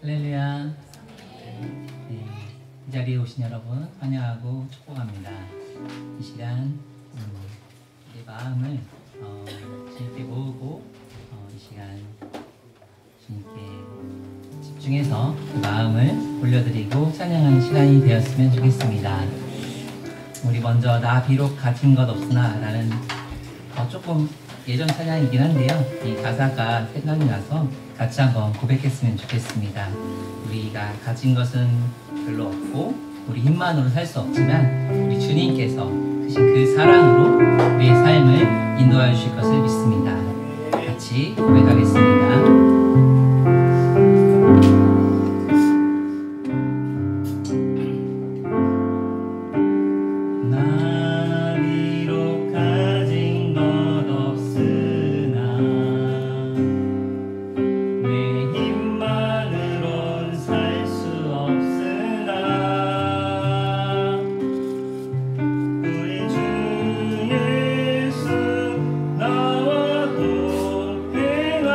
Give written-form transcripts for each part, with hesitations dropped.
할렐루야. 네, 이 자리에 오신 여러분 환영하고 축복합니다. 이 시간 우리 마음을 주님께 모으고 이 시간 주님께 집중해서 그 마음을 올려드리고 찬양하는 시간이 되었으면 좋겠습니다. 우리 먼저 나 비록 가진 것 없으나 라는 조금 예전 찬양이긴 한데요, 이 가사가 생각이 나서 같이 한번 고백했으면 좋겠습니다. 우리가 가진 것은 별로 없고 우리 힘만으로 살 수 없지만 우리 주님께서 크신 그 사랑으로 우리의 삶을 인도하여 주실 것을 믿습니다. 같이 고백하겠습니다. 나와 동행하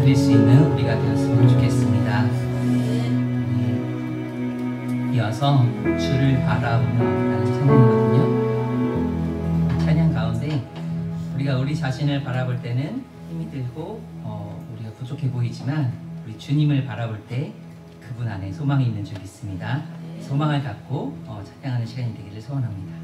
드릴 수 있는 우리가 되었으면 좋겠습니다. 이어서 주를 바라보며 라는 찬양이거든요. 찬양 가운데 우리가 우리 자신을 바라볼 때는 힘이 들고 우리가 부족해 보이지만 우리 주님을 바라볼 때 그분 안에 소망이 있는 줄 믿습니다. 소망을 갖고 찬양하는 시간이 되기를 소원합니다.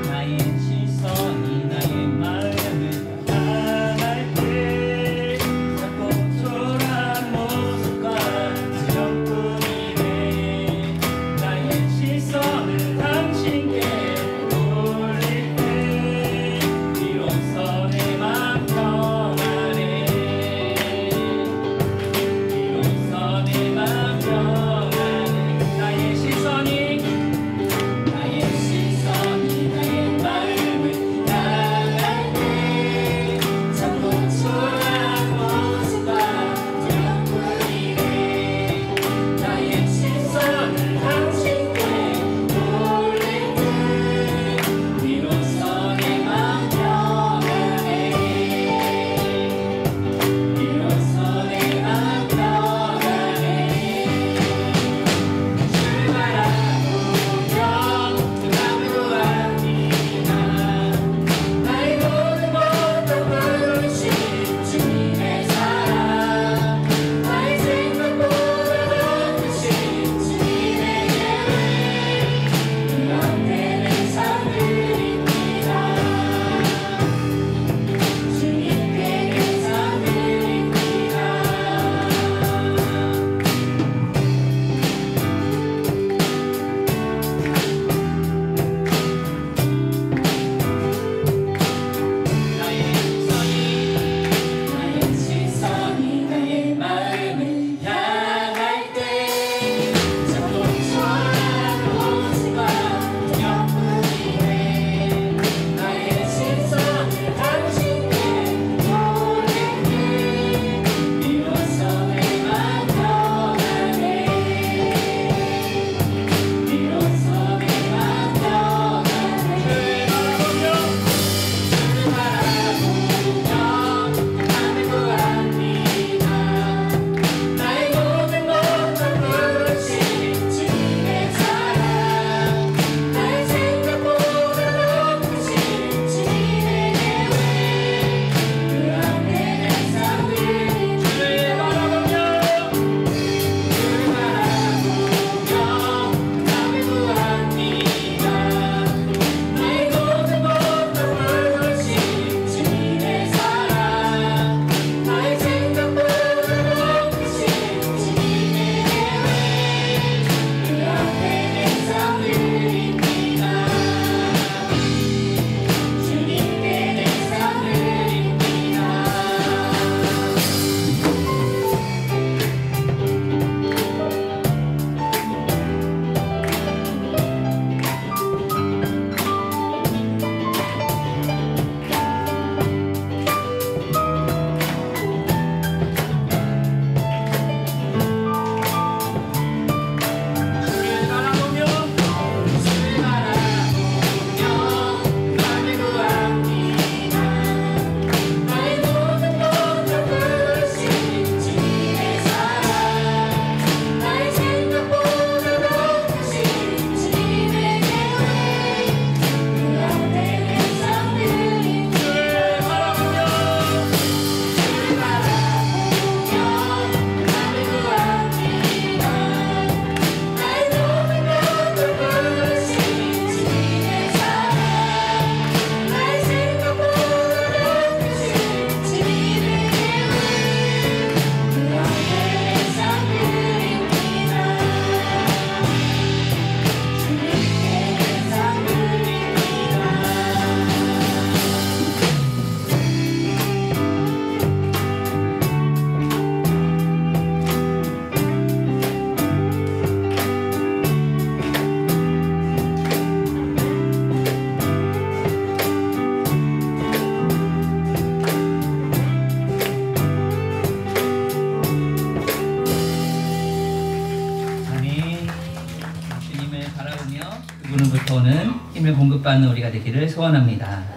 나의 시선이 나의 마음이 주님을 바라보며 그분으로부터 오는 힘을 공급받는 우리가 되기를 소원합니다.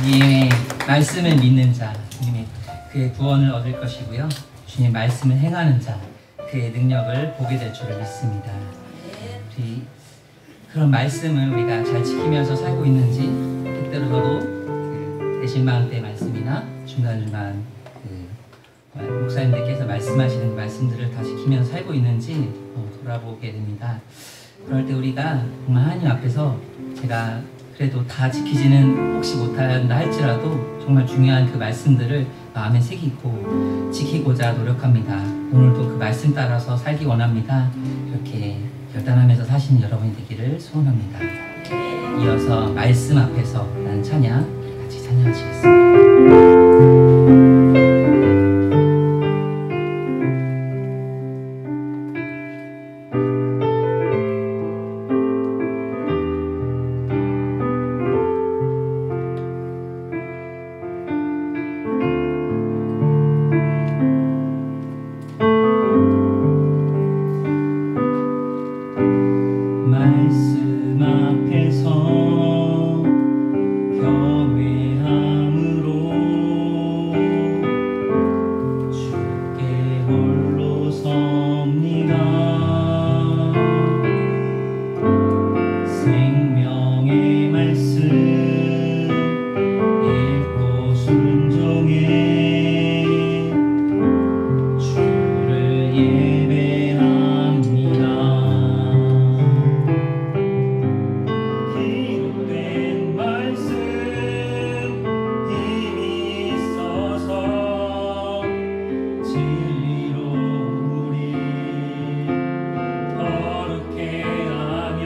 주님의 말씀을 믿는 자, 주님의 그의 구원을 얻을 것이고요. 주님의 말씀을 행하는 자, 그의 능력을 보게 될 줄을 믿습니다. 우리 그런 말씀을 우리가 잘 지키면서 살고 있는지, 때때로 저도 그 대신마음 때 말씀이나 중간중간 그 목사님들께서 말씀하시는 그 말씀들을 다 지키면서 살고 있는지 돌아보게 됩니다. 그럴 때 우리가 정말 하나님 앞에서 제가 그래도 다 지키지는 혹시 못한다 할지라도 정말 중요한 그 말씀들을 마음에 새기고 지키고자 노력합니다. 오늘도 그 말씀 따라서 살기 원합니다. 이렇게 결단하면서 사시는 여러분이 되기를 소원합니다. 이어서 말씀 앞에서 라는 찬양 같이 찬양하시겠습니다. 말씀 앞에서 경외함으로 주께 홀로 섭니다. 생명의 말씀 읽고 순종해 주를 예배합니다. 진리로 우리 거룩해 하며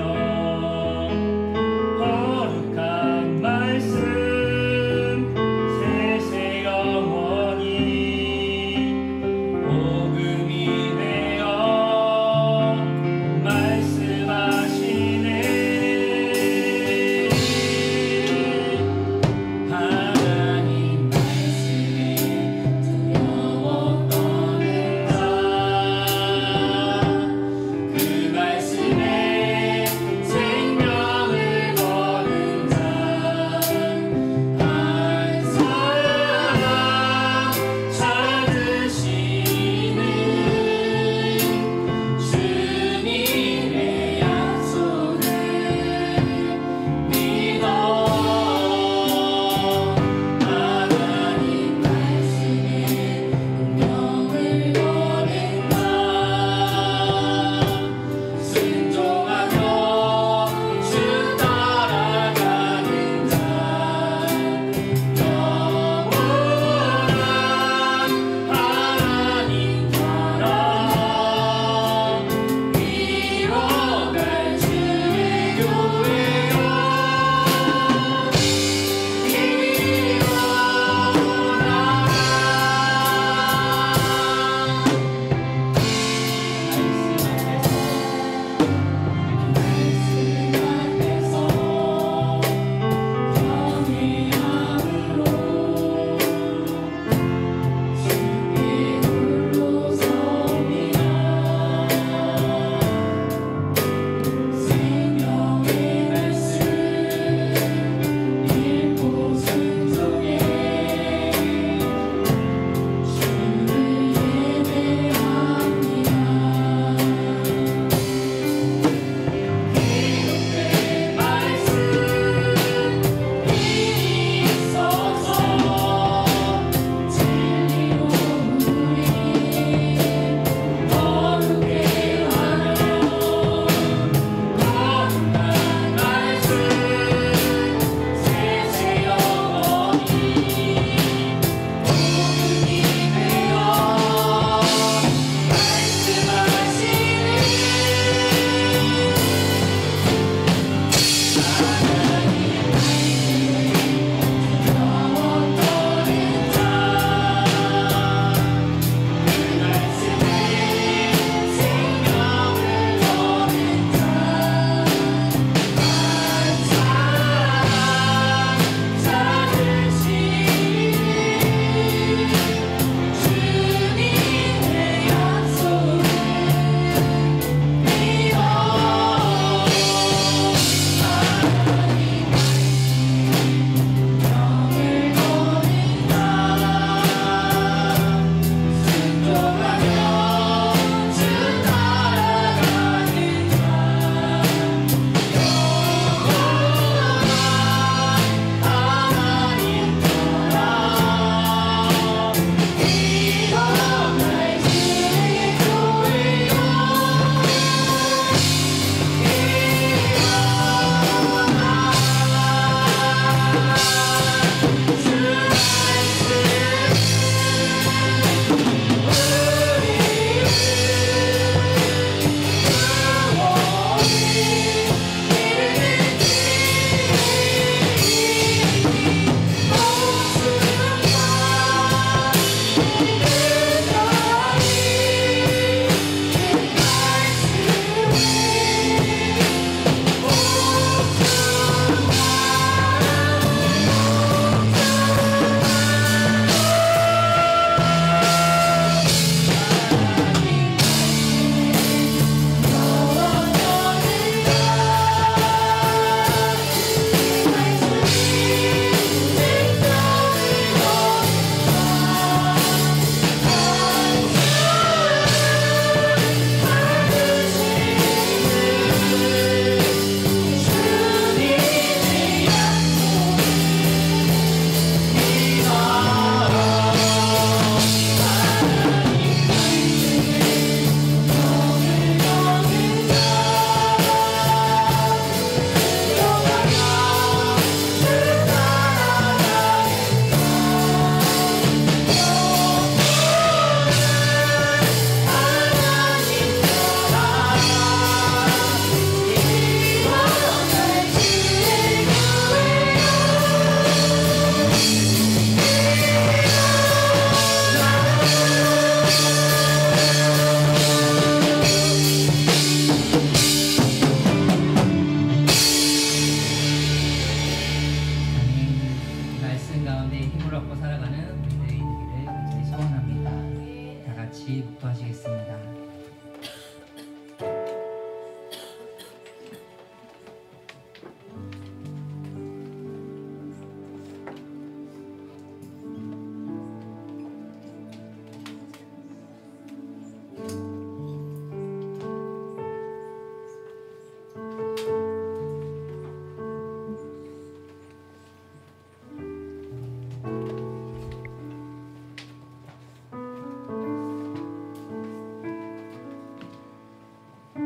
같이 묵도하시겠습니다.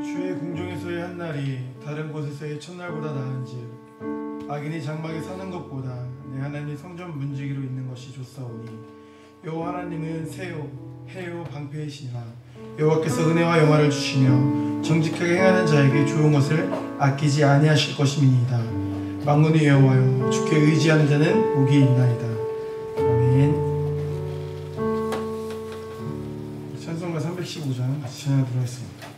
주의 궁정에서의 한 날이 다른 곳에서의 첫날보다 나은즉 악인이 장막에 사는 것보다 내 하나님 성전 문지기로 있는 것이 좋사오니 여호와 하나님은 새요 해요 방패이시니라. 여호와께서 은혜와 영화를 주시며 정직하게 행하는 자에게 좋은 것을 아끼지 아니하실 것임이니이다. 만군의 여호와여, 주께 의지하는 자는 복이 있나이다. 아멘. 찬송가 315장 같이 찬양하도록 하겠습니다.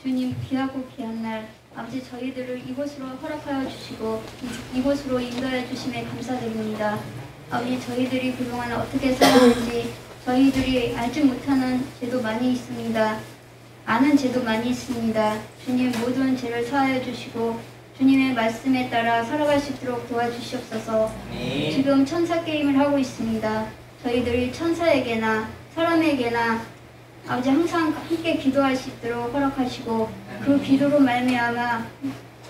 주님, 귀하고 귀한 날 아버지 저희들을 이곳으로 허락하여 주시고 이곳으로 인도해 주심에 감사드립니다. 아버지 저희들이 그동안 어떻게 살았는지 저희들이 알지 못하는 죄도 많이 있습니다. 아는 죄도 많이 있습니다. 주님 모든 죄를 사하여 주시고 주님의 말씀에 따라 살아갈 수 있도록 도와주시옵소서. 지금 천사 게임을 하고 있습니다. 저희들이 천사에게나 사람에게나 아버지 항상 함께 기도할 수 있도록 허락하시고 그 기도로 말미암아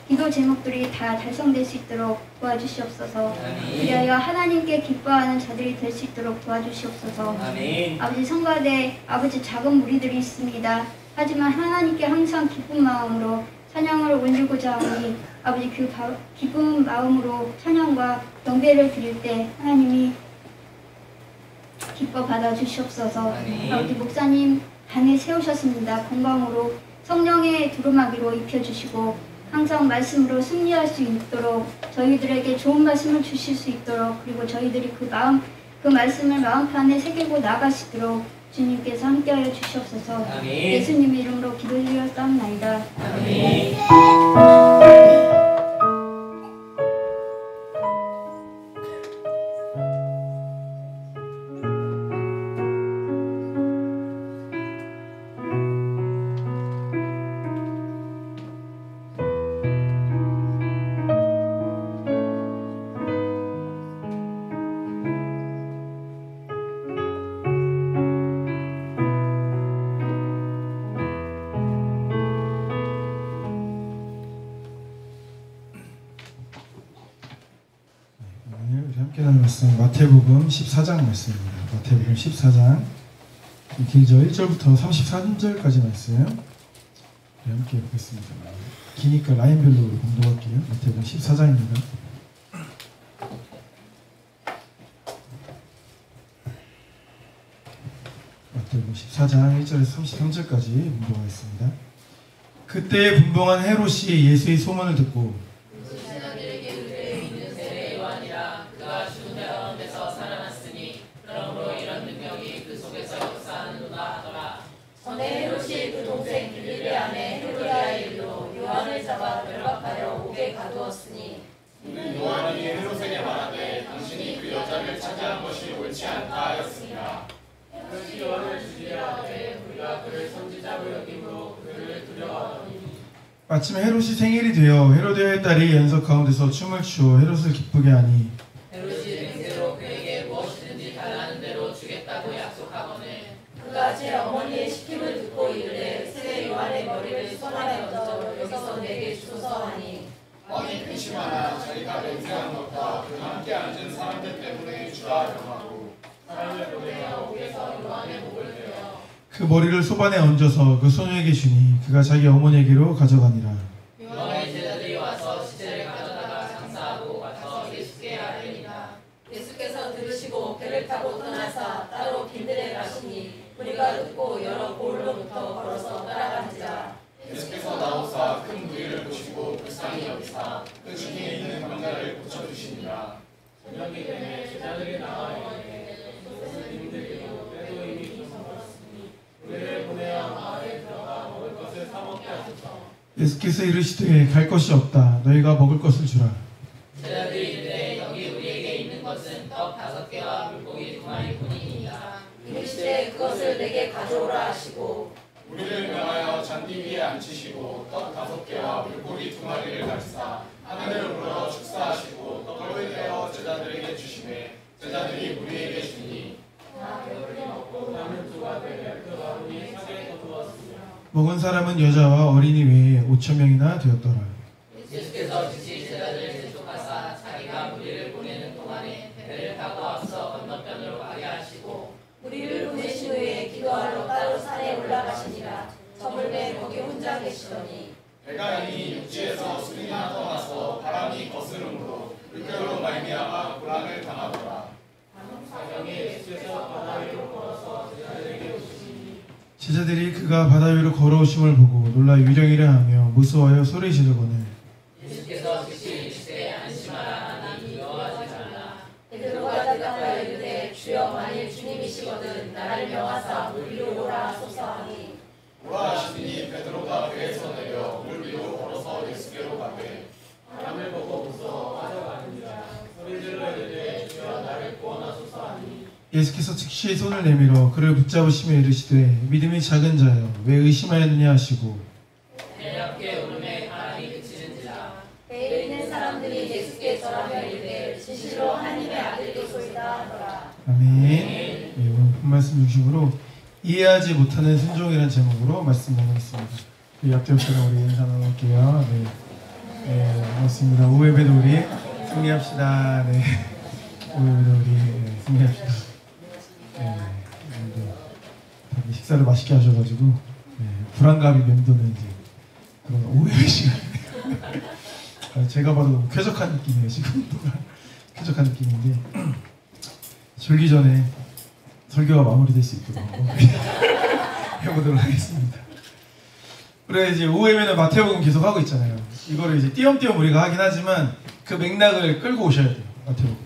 기도 제목들이 다 달성될 수 있도록 도와주시옵소서. 그리하여 하나님께 기뻐하는 자들이 될 수 있도록 도와주시옵소서. 아버지 성가대 아버지 작은 무리들이 있습니다. 하지만 하나님께 항상 기쁜 마음으로 찬양을 올리고자 하니 아버지 기쁜 마음으로 찬양과 경배를 드릴 때 하나님이 기뻐 받아주시옵소서. 아버지 목사님 단에 세우셨습니다. 건강으로 성령의 두루마기로 입혀주시고 항상 말씀으로 승리할 수 있도록 저희들에게 좋은 말씀을 주실 수 있도록 그리고 저희들이 그 말씀을 마음판에 새기고 나가시도록 주님께서 함께하여 주시옵소서. 예수님 이름으로 기도드렸사옵나이다. 아멘. 함께 나눌 말씀 마태복음 14장 말씀입니다. 마태복음 14장 길죠. 1절부터 33절까지 말씀 함께 보겠습니다. 기니까 라인별로 공독할게요. 마태복음 14장입니다. 마태복음 14장 1절에서 33절까지 공독하겠습니다. 그때 분봉한 헤롯이 예수의 소문을 듣고 전에 헤롯이 그 동생 빌립의 아내 헤로디아의 일로 요한을 잡아 결박하여 옥에 가두었으니 이는 요한이 헤롯에게 말하되 당신이 그 여자를 차지한 것이 옳지 않다 하였습니다. 헤롯이 요한을 죽이려 하되 우리가 그를 선지자로 여김으로 그를 두려워하더니 마침 헤롯이 생일이 되어 헤로데의 딸이 연석 가운데서 춤을 추어 헤롯을 기쁘게 하니 헤롯이 맹세로 그에게 무엇이든지 달라는 대로 주겠다고 약속하거늘 그가 제 어머니의 시킴을 듣고 이르되 새 요한의 머리를 손안에 얹어 여기서 내게 주소서 하니 왕이 근심하나 자기가 맹세한 것과 그 함께 앉은 사람들 때문에 주라 명하고 사람을 보내어 옥에서 요한의 목을 베어 그 머리를 소반에 얹어서 그 소녀에게 주니 그가 자기 어머니에게로 가져가니라. 요한의 제자들이 와서 시체를 가져다가 장사하고 와서 예수께 아뢰니라. 예수께서 들으시고 배를 타고 떠나사 따로 빈들에 가시니 우리가 듣고 여러 고을로부터 걸어서 따라간지라. 예수께서 나오사 큰 무리를 보시고 불쌍히 여기사 그 중에 있는 병자를 고쳐주시니라. 저녁이 되매 제자들이 나와 이르되 선생님들이요 때도 이미 좀 멀었으니 우리를 보내어 마을에 들어가 먹을 것을 사 먹게 하소서. 예수께서 이르시되 갈 것이 없다. 너희가 먹을 것을 주라. 제자들이 이르되 여기 우리에게 있는 것은 떡 5개와 물고기 2마리뿐이니이다. 이르시되 그것을 내게 가져오라 하시고 우리를 명하여 잔디 위에 앉히시고 떡 5개와 물고기 2마리를 가지사 하늘을 우러러 축사하시고 떡을 떼어 제자들에게 주시매 제자들이 우리에게 주니 다 배불리 먹고 남은 조각을 그 바구니에 싸게 거두었으며 먹은 사람은 여자와 어린이 외에 5,000명이나 되었더라. 예수께서 즉시 제자들을 재촉하사 자기가 무리를 보내는 동안에 배를 타고 앞서 건너편으로 가게 하시고 우리를 보내신 후에 기도하러 따로 산에 올라가시니라. 저물매 거기 혼자 계시더니 배가 이미 육지에서 수리나 떠나서 바람이 거스름으로 물결로 말미암아 고난을 당하더라. 사경에 예수께서 바다 위로 걸어서 제자들에게 오시니 제자들이 그가 바다 위로 걸어오심을 보고 놀라 유령이라 하며 무서워하여 소리 지르거늘 예수께서 즉시 이르시되 안심하라 하니 두려워하지 말라. 베드로가 대답하여 이르되 주여 만일 주님이시거든 나를 명하사 물 위로 오라 하소서 하니 오라 하시니 베드로가 배에서 내려 물 위로 걸어서 예수께로 가되 바람을 보고 무서워 빠져가느니라. 소리질러 이르되 주여 나를 구원하소서 하니 예수께서 즉시 손을 내밀어 그를 붙잡으시며 이르시되 믿음이 작은 자여 왜 의심하였느냐 하시고 내렵게 울음에 바람이 그치는지라. 배에 있는 사람들이 예수께 절하며 이르되 진실로 하나님의 아들이소이다 하더라. 아멘. 네, 오늘 본 말씀 중심으로 이해하지 못하는 순종이라는 제목으로 말씀 나누겠습니다. 약대부터 우리 인사 나눌게요. 네, 반갑습니다. 오예배도 우리 승리합시다. 네, 오예배도 우리 승리합시다. 네, 오늘도 식사를 맛있게 하셔가지고 불안감이 맴도는 이제 그런 오해의 시간이네요. 제가 봐도 너무 쾌적한 느낌이에요. 지금 쾌적한 느낌인데 졸기 전에 설교가 마무리될 수 있도록 해보도록 하겠습니다. 우리가 이제 오후에는 마태복음 계속 하고 있잖아요. 이거를 이제 띄엄띄엄 우리가 하긴 하지만 그 맥락을 끌고 오셔야 돼요. 마태복음.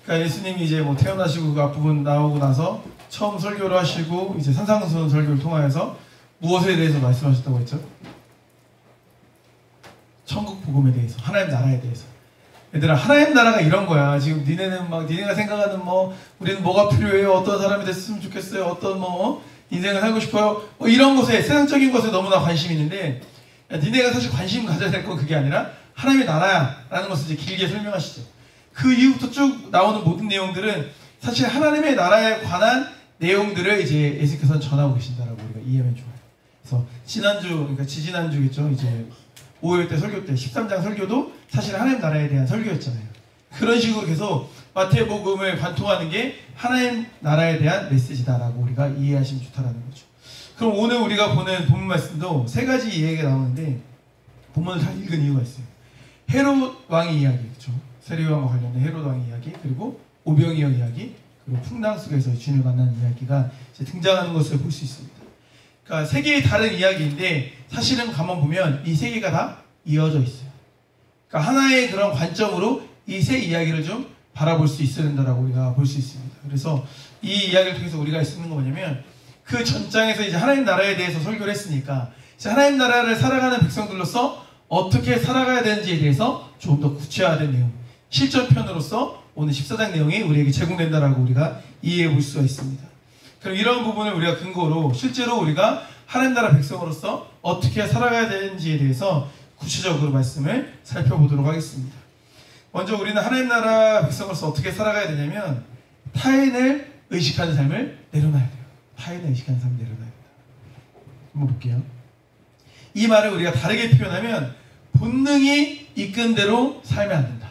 그러니까 예수님이 이제 뭐 태어나시고 그 앞부분 나오고 나서 처음 설교를 하시고 이제 산상수훈 설교를 통하여서 무엇에 대해서 말씀하셨다고 했죠? 천국 복음에 대해서, 하나님 나라에 대해서. 얘들아, 하나님 나라가 이런 거야. 지금 니네는 막 니네가 생각하는 뭐 우리는 뭐가 필요해요? 어떤 사람이 됐으면 좋겠어요? 어떤 뭐 인생을 살고 싶어요? 뭐 이런 것에, 세상적인 것에 너무나 관심이 있는데, 야, 니네가 사실 관심 가져야 될 건 그게 아니라 하나님의 나라야 라는 것을 이제 길게 설명하시죠. 그 이후부터 쭉 나오는 모든 내용들은 사실 하나님의 나라에 관한 내용들을 이제 예수께서는 전하고 계신다라고 우리가 이해하면 좋아요. 그래서 지난주, 그러니까 지지난주겠죠. 이제 5일 때 설교 때 13장 설교도 사실 하나님 나라에 대한 설교였잖아요. 그런 식으로 계속 마태복음을 관통하는 게 하나님 나라에 대한 메시지다라고 우리가 이해하시면 좋다라는 거죠. 그럼 오늘 우리가 보는 본문 말씀도 세 가지 이야기가 나오는데 본문을 다 읽은 이유가 있어요. 헤롯 왕의 이야기, 그렇죠? 세례요한과 관련된 헤롯 왕의 이야기, 그리고 오병이어 이야기, 그리고 풍랑 속에서 주님을 만나는 이야기가 이제 등장하는 것을 볼 수 있습니다. 그러니까 세 개의 다른 이야기인데 사실은 가만 보면 이 세 개가 다 이어져 있어요. 그러니까 하나의 그런 관점으로 이 세 이야기를 좀 바라볼 수 있어야 된다라고 우리가 볼 수 있습니다. 그래서 이 이야기를 통해서 우리가 쓰는 거 뭐냐면 그 전장에서 이제 하나님 나라에 대해서 설교를 했으니까 이제 하나님 나라를 살아가는 백성들로서 어떻게 살아가야 되는지에 대해서 조금 더 구체화된 내용, 실전편으로서 오늘 14장 내용이 우리에게 제공된다라고 우리가 이해해 볼 수가 있습니다. 그럼 이런 부분을 우리가 근거로 실제로 우리가 하나님 나라 백성으로서 어떻게 살아가야 되는지에 대해서 구체적으로 말씀을 살펴보도록 하겠습니다. 먼저 우리는 하나님 나라 백성으로서 어떻게 살아가야 되냐면 타인을 의식하는 삶을 내려놔야 돼요. 타인을 의식하는 삶을 내려놔야 된다. 한번 볼게요. 이 말을 우리가 다르게 표현하면 본능이 이끈 대로 살면 안 된다.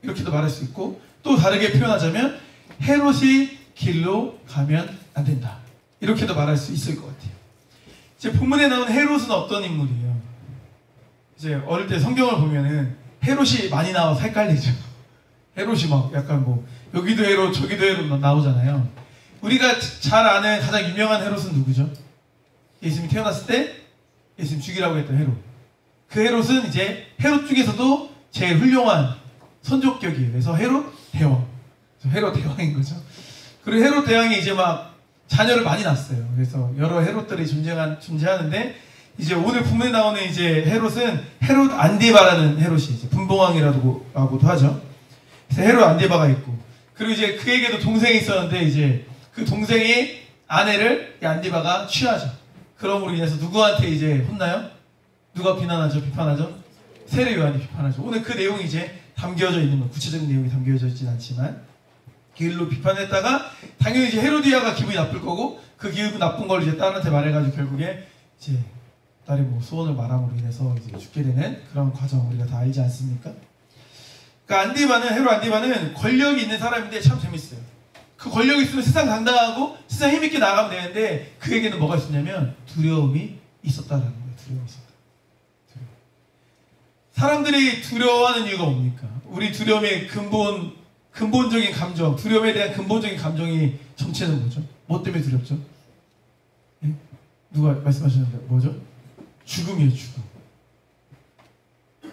이렇게도 말할 수 있고 또 다르게 표현하자면 헤롯이 길로 가면 안 된다. 이렇게도 말할 수 있을 것 같아요. 이제 본문에 나온 헤롯은 어떤 인물이에요? 이제 어릴 때 성경을 보면은 헤롯이 많이 나와서 헷갈리죠. 헤롯이 막 약간 뭐 여기도 헤롯 저기도 헤롯 나오잖아요. 우리가 잘 아는 가장 유명한 헤롯은 누구죠? 예수님이 태어났을 때 예수님 죽이라고 했던 헤롯. 그 헤롯은 이제 헤롯 중에서도 제일 훌륭한 선족격이에요. 그래서 헤롯 대왕. 헤롯 대왕인 거죠. 그리고 헤롯 대왕이 이제 막 자녀를 많이 낳았어요. 그래서 여러 헤롯들이 존재하는데 이제 오늘 본문에 나오는 이제 헤롯은 헤롯 안디바라는 헤롯이 이제 분봉왕이라고도 하죠. 그래서 헤롯 안디바가 있고 그리고 이제 그에게도 동생이 있었는데 이제 그 동생이 아내를 이 안디바가 취하죠. 그럼으로 인해서 누구한테 이제 혼나요? 누가 비난하죠? 비판하죠? 세례요한이 비판하죠. 오늘 그 내용이 이제 담겨져 있는 거, 구체적인 내용이 담겨져 있진 않지만 길로 비판했다가 당연히 이제 헤로디아가 기분이 나쁠 거고 그 기분 나쁜 걸 이제 딸한테 말해가지고 결국에 이제 딸이 뭐 소원을 말함으로 인해서 이제 죽게 되는 그런 과정 우리가 다 알지 않습니까? 그러니까 헤롯 안디바는 권력이 있는 사람인데 참 재밌어요. 그 권력이 있으면 세상 당당하고 세상 힘있게 나가면 되는데 그에게는 뭐가 있었냐면 두려움이 있었다라는 거예요. 두려움이 있었다. 사람들이 두려워하는 이유가 뭡니까? 우리 두려움의 근본적인 감정, 두려움에 대한 근본적인 감정이 정체는 뭐죠? 뭐 때문에 두렵죠? 예? 누가 말씀하셨는데 뭐죠? 죽음이에요, 죽음.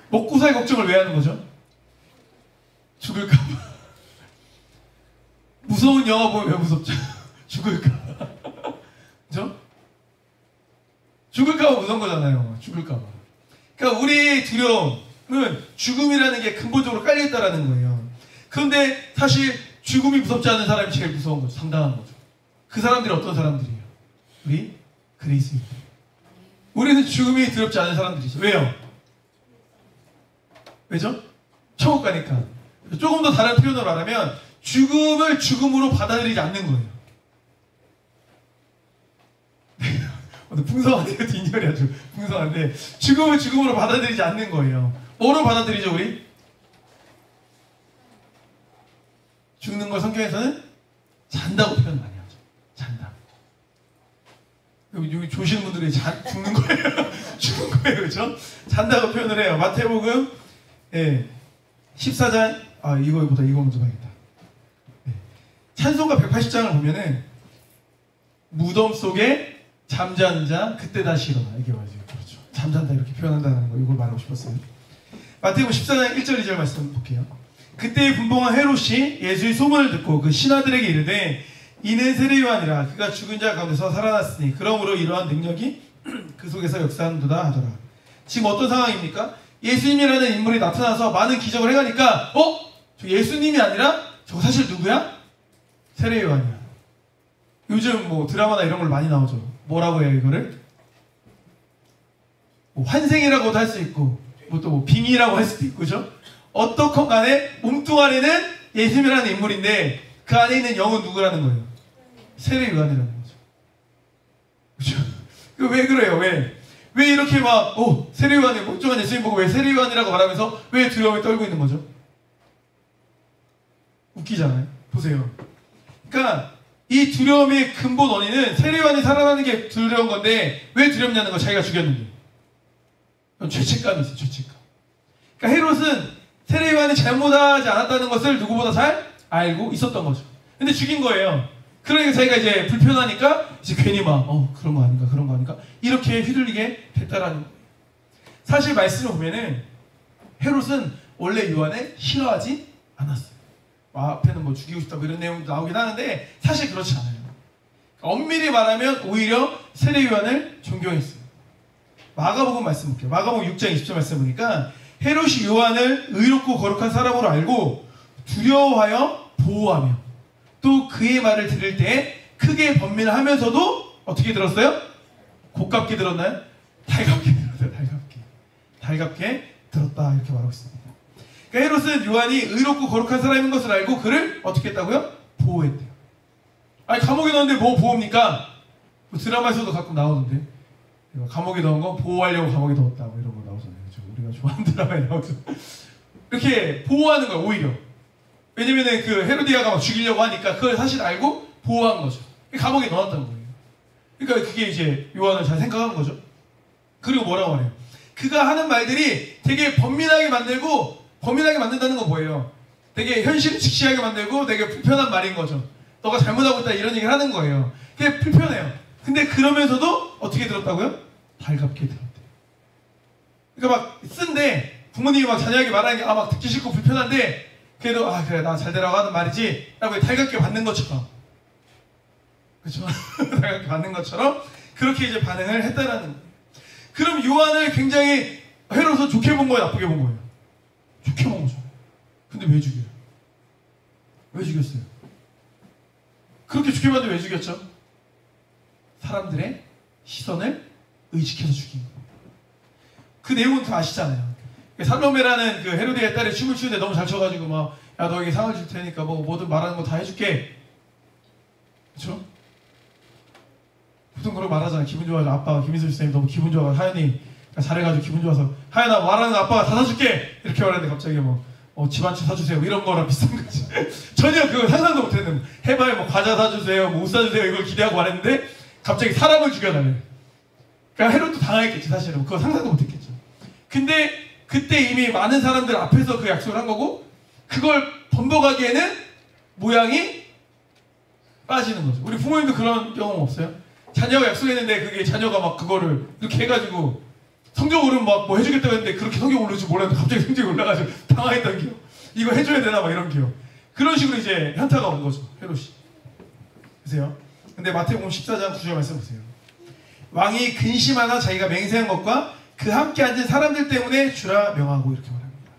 먹고 살 걱정을 왜 하는 거죠? 죽을까봐. 무서운 영화 보면 왜 무섭죠? 죽을까봐. 그죠? 죽을까봐 무서운 거잖아요. 죽을까봐. 그러니까 우리의 두려움은 죽음이라는 게 근본적으로 깔려있다라는 거예요. 그런데 사실 죽음이 무섭지 않은 사람이 제일 무서운 거죠. 상당한 거죠. 그 사람들이 어떤 사람들이에요? 우리 그리스도인. 우리는 죽음이 두렵지 않은 사람들이죠. 왜요? 왜죠? 천국 가니까. 조금 더 다른 표현으로 말하면 죽음을 죽음으로 받아들이지 않는 거예요. 오늘 풍성하네요. 뒷열이 아주 풍성한데 죽음을 죽음으로 받아들이지 않는 거예요. 뭐로 받아들이죠 우리? 죽는 걸 성경에서는 잔다고 표현 많이 하죠. 잔다. 여기 조시는 분들이 죽는 거예요. 죽는 거예요. 그렇죠? 잔다고 표현을 해요. 마태복음 14장 이거보다 이거 먼저 봐야겠다. 찬송가 180장을 보면은 무덤 속에 잠자는 자 그때 다시 일어나. 이게 맞아요. 그렇죠. 잠잔다 이렇게 표현한다는 거 이걸 말하고 싶었어요. 마태복음 14장 1절 2절 말씀 볼게요. 그때 분봉한 헤롯이 예수의 소문을 듣고 그 신하들에게 이르되 이는 세례요한이라 그가 죽은 자 가운데서 살아났으니 그러므로 이러한 능력이 그 속에서 역사한도다 하더라. 지금 어떤 상황입니까? 예수님이라는 인물이 나타나서 많은 기적을 해가니까 저 예수님이 아니라 저거 사실 누구야? 세례요한이야. 요즘 뭐 드라마나 이런 걸 많이 나오죠. 뭐라고 해요 이거를? 뭐 환생이라고도 할 수 있고 뭐 또 뭐 빙의라고 할 수도 있고 그죠? 어떻건 간에 몸뚱아리는 예수님이라는 인물인데 그 안에 있는 영은 누구라는 거예요? 세례요한이라는 거죠. 그렇죠? 왜 그래요? 왜 이렇게 막 세례요한이 멀쩡한 예수님 보고 왜 세례요한이라고 말하면서 왜 두려움에 떨고 있는 거죠? 웃기잖아요. 보세요. 그러니까 이 두려움의 근본 원인은 세례요한이 살아나는 게 두려운 건데 왜 두렵냐는 거 자기가 죽였는데. 죄책감이 있어요. 죄책감. 그러니까 헤롯은 세례요한이 잘못하지 않았다는 것을 누구보다 잘 알고 있었던 거죠. 근데 죽인 거예요. 그러니까 자기가 이제 불편하니까 이제 괜히 막 그런 거 아닌가 그런 거 아닌가 이렇게 휘둘리게 됐다라는 거예요. 사실 말씀을 보면은 헤롯은 원래 요한을 싫어하지 않았어요. 앞에는 뭐 죽이고 싶다 뭐 이런 내용도 나오긴 하는데 사실 그렇지 않아요. 엄밀히 말하면 오히려 세례 요한을 존경했어요. 마가복음 말씀 볼게요. 마가복음 6장 20절 말씀 보니까 헤롯이 요한을 의롭고 거룩한 사람으로 알고 두려워하여 보호하며 또 그의 말을 들을 때 크게 번민을 하면서도 어떻게 들었어요? 곱깝게 들었나요? 달갑게 들었어요. 달갑게 들었다 이렇게 말하고 있습니다. 그러니까 헤롯은 요한이 의롭고 거룩한 사람인 것을 알고 그를 어떻게 했다고요? 보호했대요. 아니 감옥에 넣었는데 뭐 보호입니까? 뭐 드라마에서도 가끔 나오는데 감옥에 넣은 건 보호하려고 감옥에 넣었다 뭐 이런 거 나오잖아요. 그렇죠? 우리가 좋아하는 드라마에 나오죠. 이렇게 보호하는 거예요. 오히려. 왜냐면은 그 헤로디아가 막 죽이려고 하니까 그걸 사실 알고 보호한 거죠. 감옥에 넣었다는 거예요. 그러니까 그게 이제 요한을 잘 생각한 거죠. 그리고 뭐라고 하래요? 그가 하는 말들이 되게 번민하게 만든다는 건 뭐예요? 되게 현실을 직시하게 만들고 되게 불편한 말인 거죠. 너가 잘못하고 있다 이런 얘기를 하는 거예요. 그게 불편해요. 근데 그러면서도 어떻게 들었다고요? 달갑게 들었대요. 그러니까 막 쓴데 부모님이 막 자녀에게 말하는 게 막 듣기 싫고 불편한데 그래도 그래 나 잘 되라고 하는 말이지 라고 달갑게 받는 것처럼 그렇죠? 달갑게 받는 것처럼 그렇게 이제 반응을 했다라는 거예요. 그럼 요한을 굉장히 헤롯은 좋게 본 거예요? 나쁘게 본 거예요? 좋게 본 거죠. 근데 왜 죽여요? 왜 죽였어요? 그렇게 좋게 봤는데 왜 죽였죠? 사람들의 시선을 의식해서 죽인 거예요. 그 내용은 다 아시잖아요. 살로메라는 그 헤로디아의 딸이 춤을 추는데 너무 잘 춰가지고 막 야 너에게 상을 줄 테니까 뭐 뭐든 말하는 거 다 해줄게. 그렇죠? 보통 그러고 말하잖아요. 기분 좋아서 아빠가 김인수 선생님 너무 기분 좋아서 하연이 잘해가지고 기분 좋아서 하연아 말하는 거 아빠가 다 사줄게 이렇게 말하는데 갑자기 집 한 채 사주세요 이런 거랑 비슷한 거지. 전혀 그거 상상도 못했는 해봐야 뭐 과자 사주세요 뭐 옷 사주세요 이걸 기대하고 말했는데 갑자기 사람을 죽여달래. 그러니까 헤롯도 당했겠지 사실은. 그거 상상도 못했겠죠. 근데 그때 이미 많은 사람들 앞에서 그 약속을 한 거고 그걸 번복하기에는 모양이 빠지는 거죠. 우리 부모님도 그런 경험 없어요? 자녀가 약속했는데 그게 자녀가 막 그거를 이렇게 해가지고 성적 오르면 막 뭐 해주겠다고 했는데 그렇게 성적 오를 줄 몰랐는데 갑자기 성적이 올라가지고 당황했던 기억. 이거 해줘야 되나 막 이런 기억. 그런 식으로 이제 현타가 온 거죠. 헤롯이. 보세요. 근데 마태복음 14장 9절 말씀 보세요. 왕이 근심하나 자기가 맹세한 것과 그 함께 앉은 사람들 때문에 주라 명하고 이렇게 말합니다.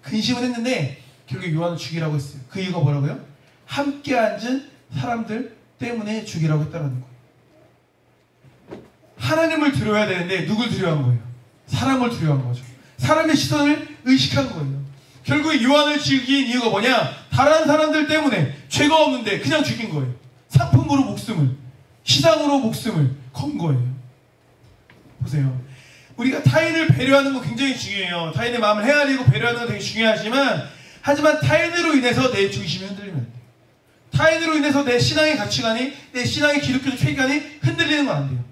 근심은 했는데 결국 요한을 죽이라고 했어요. 그 이유가 뭐라고요? 함께 앉은 사람들 때문에 죽이라고 했다는 거예요. 하나님을 두려워야 되는데 누굴 두려워한 거예요? 사람을 두려워한 거죠. 사람의 시선을 의식한 거예요. 결국 요한을 죽인 이유가 뭐냐? 다른 사람들 때문에 죄가 없는데 그냥 죽인 거예요. 상품으로 목숨을, 시장으로 목숨을 건 거예요. 보세요. 우리가 타인을 배려하는 거 굉장히 중요해요. 타인의 마음을 헤아리고 배려하는 거 되게 중요하지만 하지만 타인으로 인해서 내 중심이 흔들리면 안 돼요. 타인으로 인해서 내 신앙의 가치관이, 내 신앙의 기독교적 체계관이 흔들리는 건 안 돼요.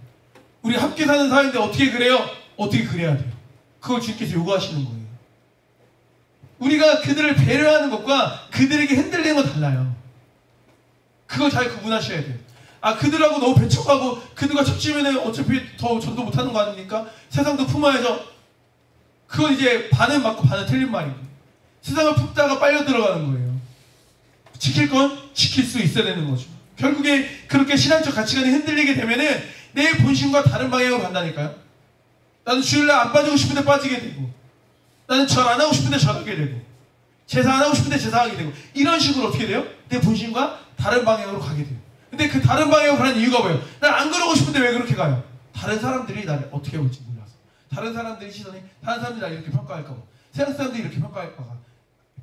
우리 함께 사는 사회인데 어떻게 그래요? 어떻게 그래야 돼요? 그걸 주님께서 요구하시는 거예요. 우리가 그들을 배려하는 것과 그들에게 흔들리는 건 달라요. 그걸 잘 구분하셔야 돼요. 아, 그들하고 너무 배척하고 그들과 척지면 어차피 더 전도 못하는 거 아닙니까? 세상도 품어야죠. 그건 이제 반은 맞고 반은 틀린 말이고, 세상을 품다가 빨려 들어가는 거예요. 지킬 건 지킬 수 있어야 되는 거죠. 결국에 그렇게 신앙적 가치관이 흔들리게 되면은 내 본심과 다른 방향으로 간다니까요. 나는 주일날 안 빠지고 싶은데 빠지게 되고, 나는 절 안 하고 싶은데 절하게 되고, 제사 안 하고 싶은데 제사하게 되고, 이런 식으로 어떻게 돼요? 내 본심과 다른 방향으로 가게 돼요. 근데 그 다른 방향으로 가는 이유가 뭐예요? 난 안 그러고 싶은데 왜 그렇게 가요? 다른 사람들이 나를 어떻게 볼지 몰라서, 다른 사람들이 시선이, 다른 사람들이 나를 이렇게 평가할까봐, 세상 사람들이 이렇게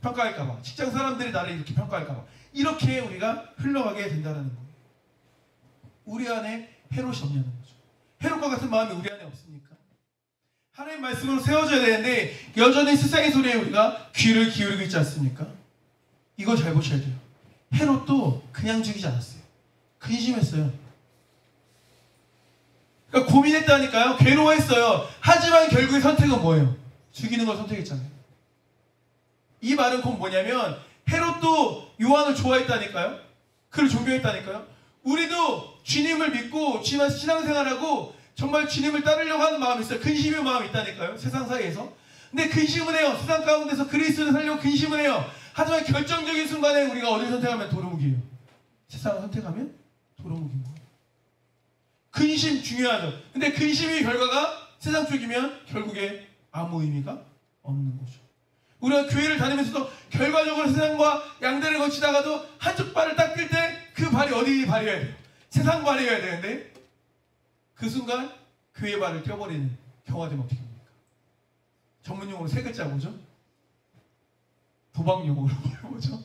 평가할까봐, 직장 사람들이 나를 이렇게 평가할까봐, 이렇게 우리가 흘러가게 된다는 거예요. 우리 안에 헤롯이 없냐는 거죠. 헤롯과 같은 마음이 우리 안에 없습니까? 하나님 말씀으로 세워져야 되는데 여전히 세상의 소리에 우리가 귀를 기울이고 있지 않습니까? 이거 잘 보셔야 돼요. 헤롯도 그냥 죽이지 않았어요. 근심했어요. 그러니까 고민했다니까요. 괴로워했어요. 하지만 결국의 선택은 뭐예요? 죽이는 걸 선택했잖아요. 이 말은 곧 뭐냐면 헤롯도 요한을 좋아했다니까요. 그를 존경했다니까요. 우리도 주님을 믿고 신앙생활하고 정말 주님을 따르려고 하는 마음이 있어요. 근심의 마음이 있다니까요. 세상 사이에서. 근데 근심은 해요. 세상 가운데서 그리스도를 살려고 근심은 해요. 하지만 결정적인 순간에 우리가 어디를 선택하면 도루묵이에요. 세상을 선택하면 도루묵인 거예요. 근심 중요하죠. 근데 근심의 결과가 세상 쪽이면 결국에 아무 의미가 없는 거죠. 우리가 교회를 다니면서도 결과적으로 세상과 양대를 거치다가도 한쪽 발을 딱 뛸 때 그 발이 어디 발이어야 돼요? 세상 발이어야 되는데 그 순간 교회 발을 떼어버리는 경우가 되면 어떻게 합니까? 전문용어로 세 글자 뭐죠? 도박용어로 뭐죠?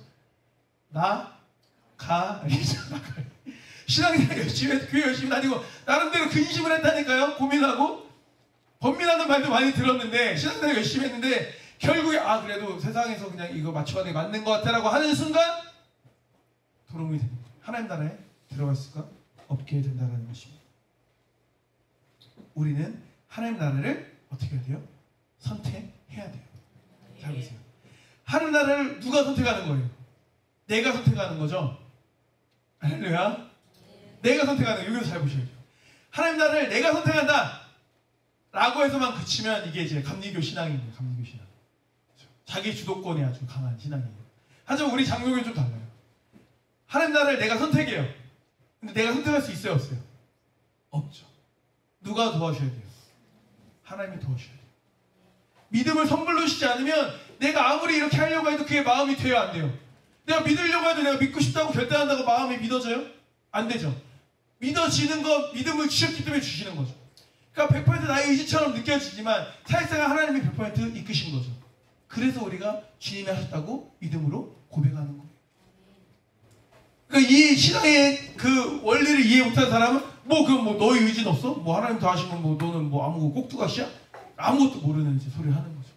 신앙생활 열심히 해서 교회 열심히 다니고 나름대로 근심을 했다니까요. 고민하고 번민하는 말도 많이 들었는데 신앙생활 열심히 했는데 결국에 그래도 세상에서 그냥 이거 맞춰가는 게 맞는 것 같아라고 하는 순간 도루묵이 됩니다. 하나님 나라에 들어갈 수가 없게 된다는 것입니다. 우리는 하나님 나라를 어떻게 해야 돼요? 선택해야 돼요. 잘 보세요. 하나님 나라를 누가 선택하는 거예요? 내가 선택하는 거죠. 할렐루야. 내가 선택하는 거예요. 여기서 잘 보셔야 돼요. 하나님 나라를 내가 선택한다 라고 해서만 그치면 이게 이제 감리교 신앙입니다. 감리교 신앙. 자기 주도권이 아주 강한 신앙이에요. 하지만 우리 장로교는 좀 달라요. 하나님 나라를 내가 선택해요. 근데 내가 선택할 수 있어요? 없어요? 없죠. 누가 도와줘야 돼요? 하나님이 도와줘야 돼요. 믿음을 선물로 주시지 않으면 내가 아무리 이렇게 하려고 해도 그게 마음이 돼요? 안 돼요? 내가 믿으려고 해도 내가 믿고 싶다고 결단한다고 마음이 믿어져요? 안 되죠. 믿어지는 거 믿음을 주셨기 때문에 주시는 거죠. 그러니까 100% 나의 의지처럼 느껴지지만 사실상 하나님이 100% 이끄신 거죠. 그래서 우리가 주님이 하셨다고 믿음으로 고백하는 거예요. 그러니까 이 신앙의 그 원리를 이해 못하는 사람은 너의 의지는 없어? 하나님 다 하시면 너는 아무 꼭두가시야? 아무것도 모르는 이제 소리를 하는 거죠.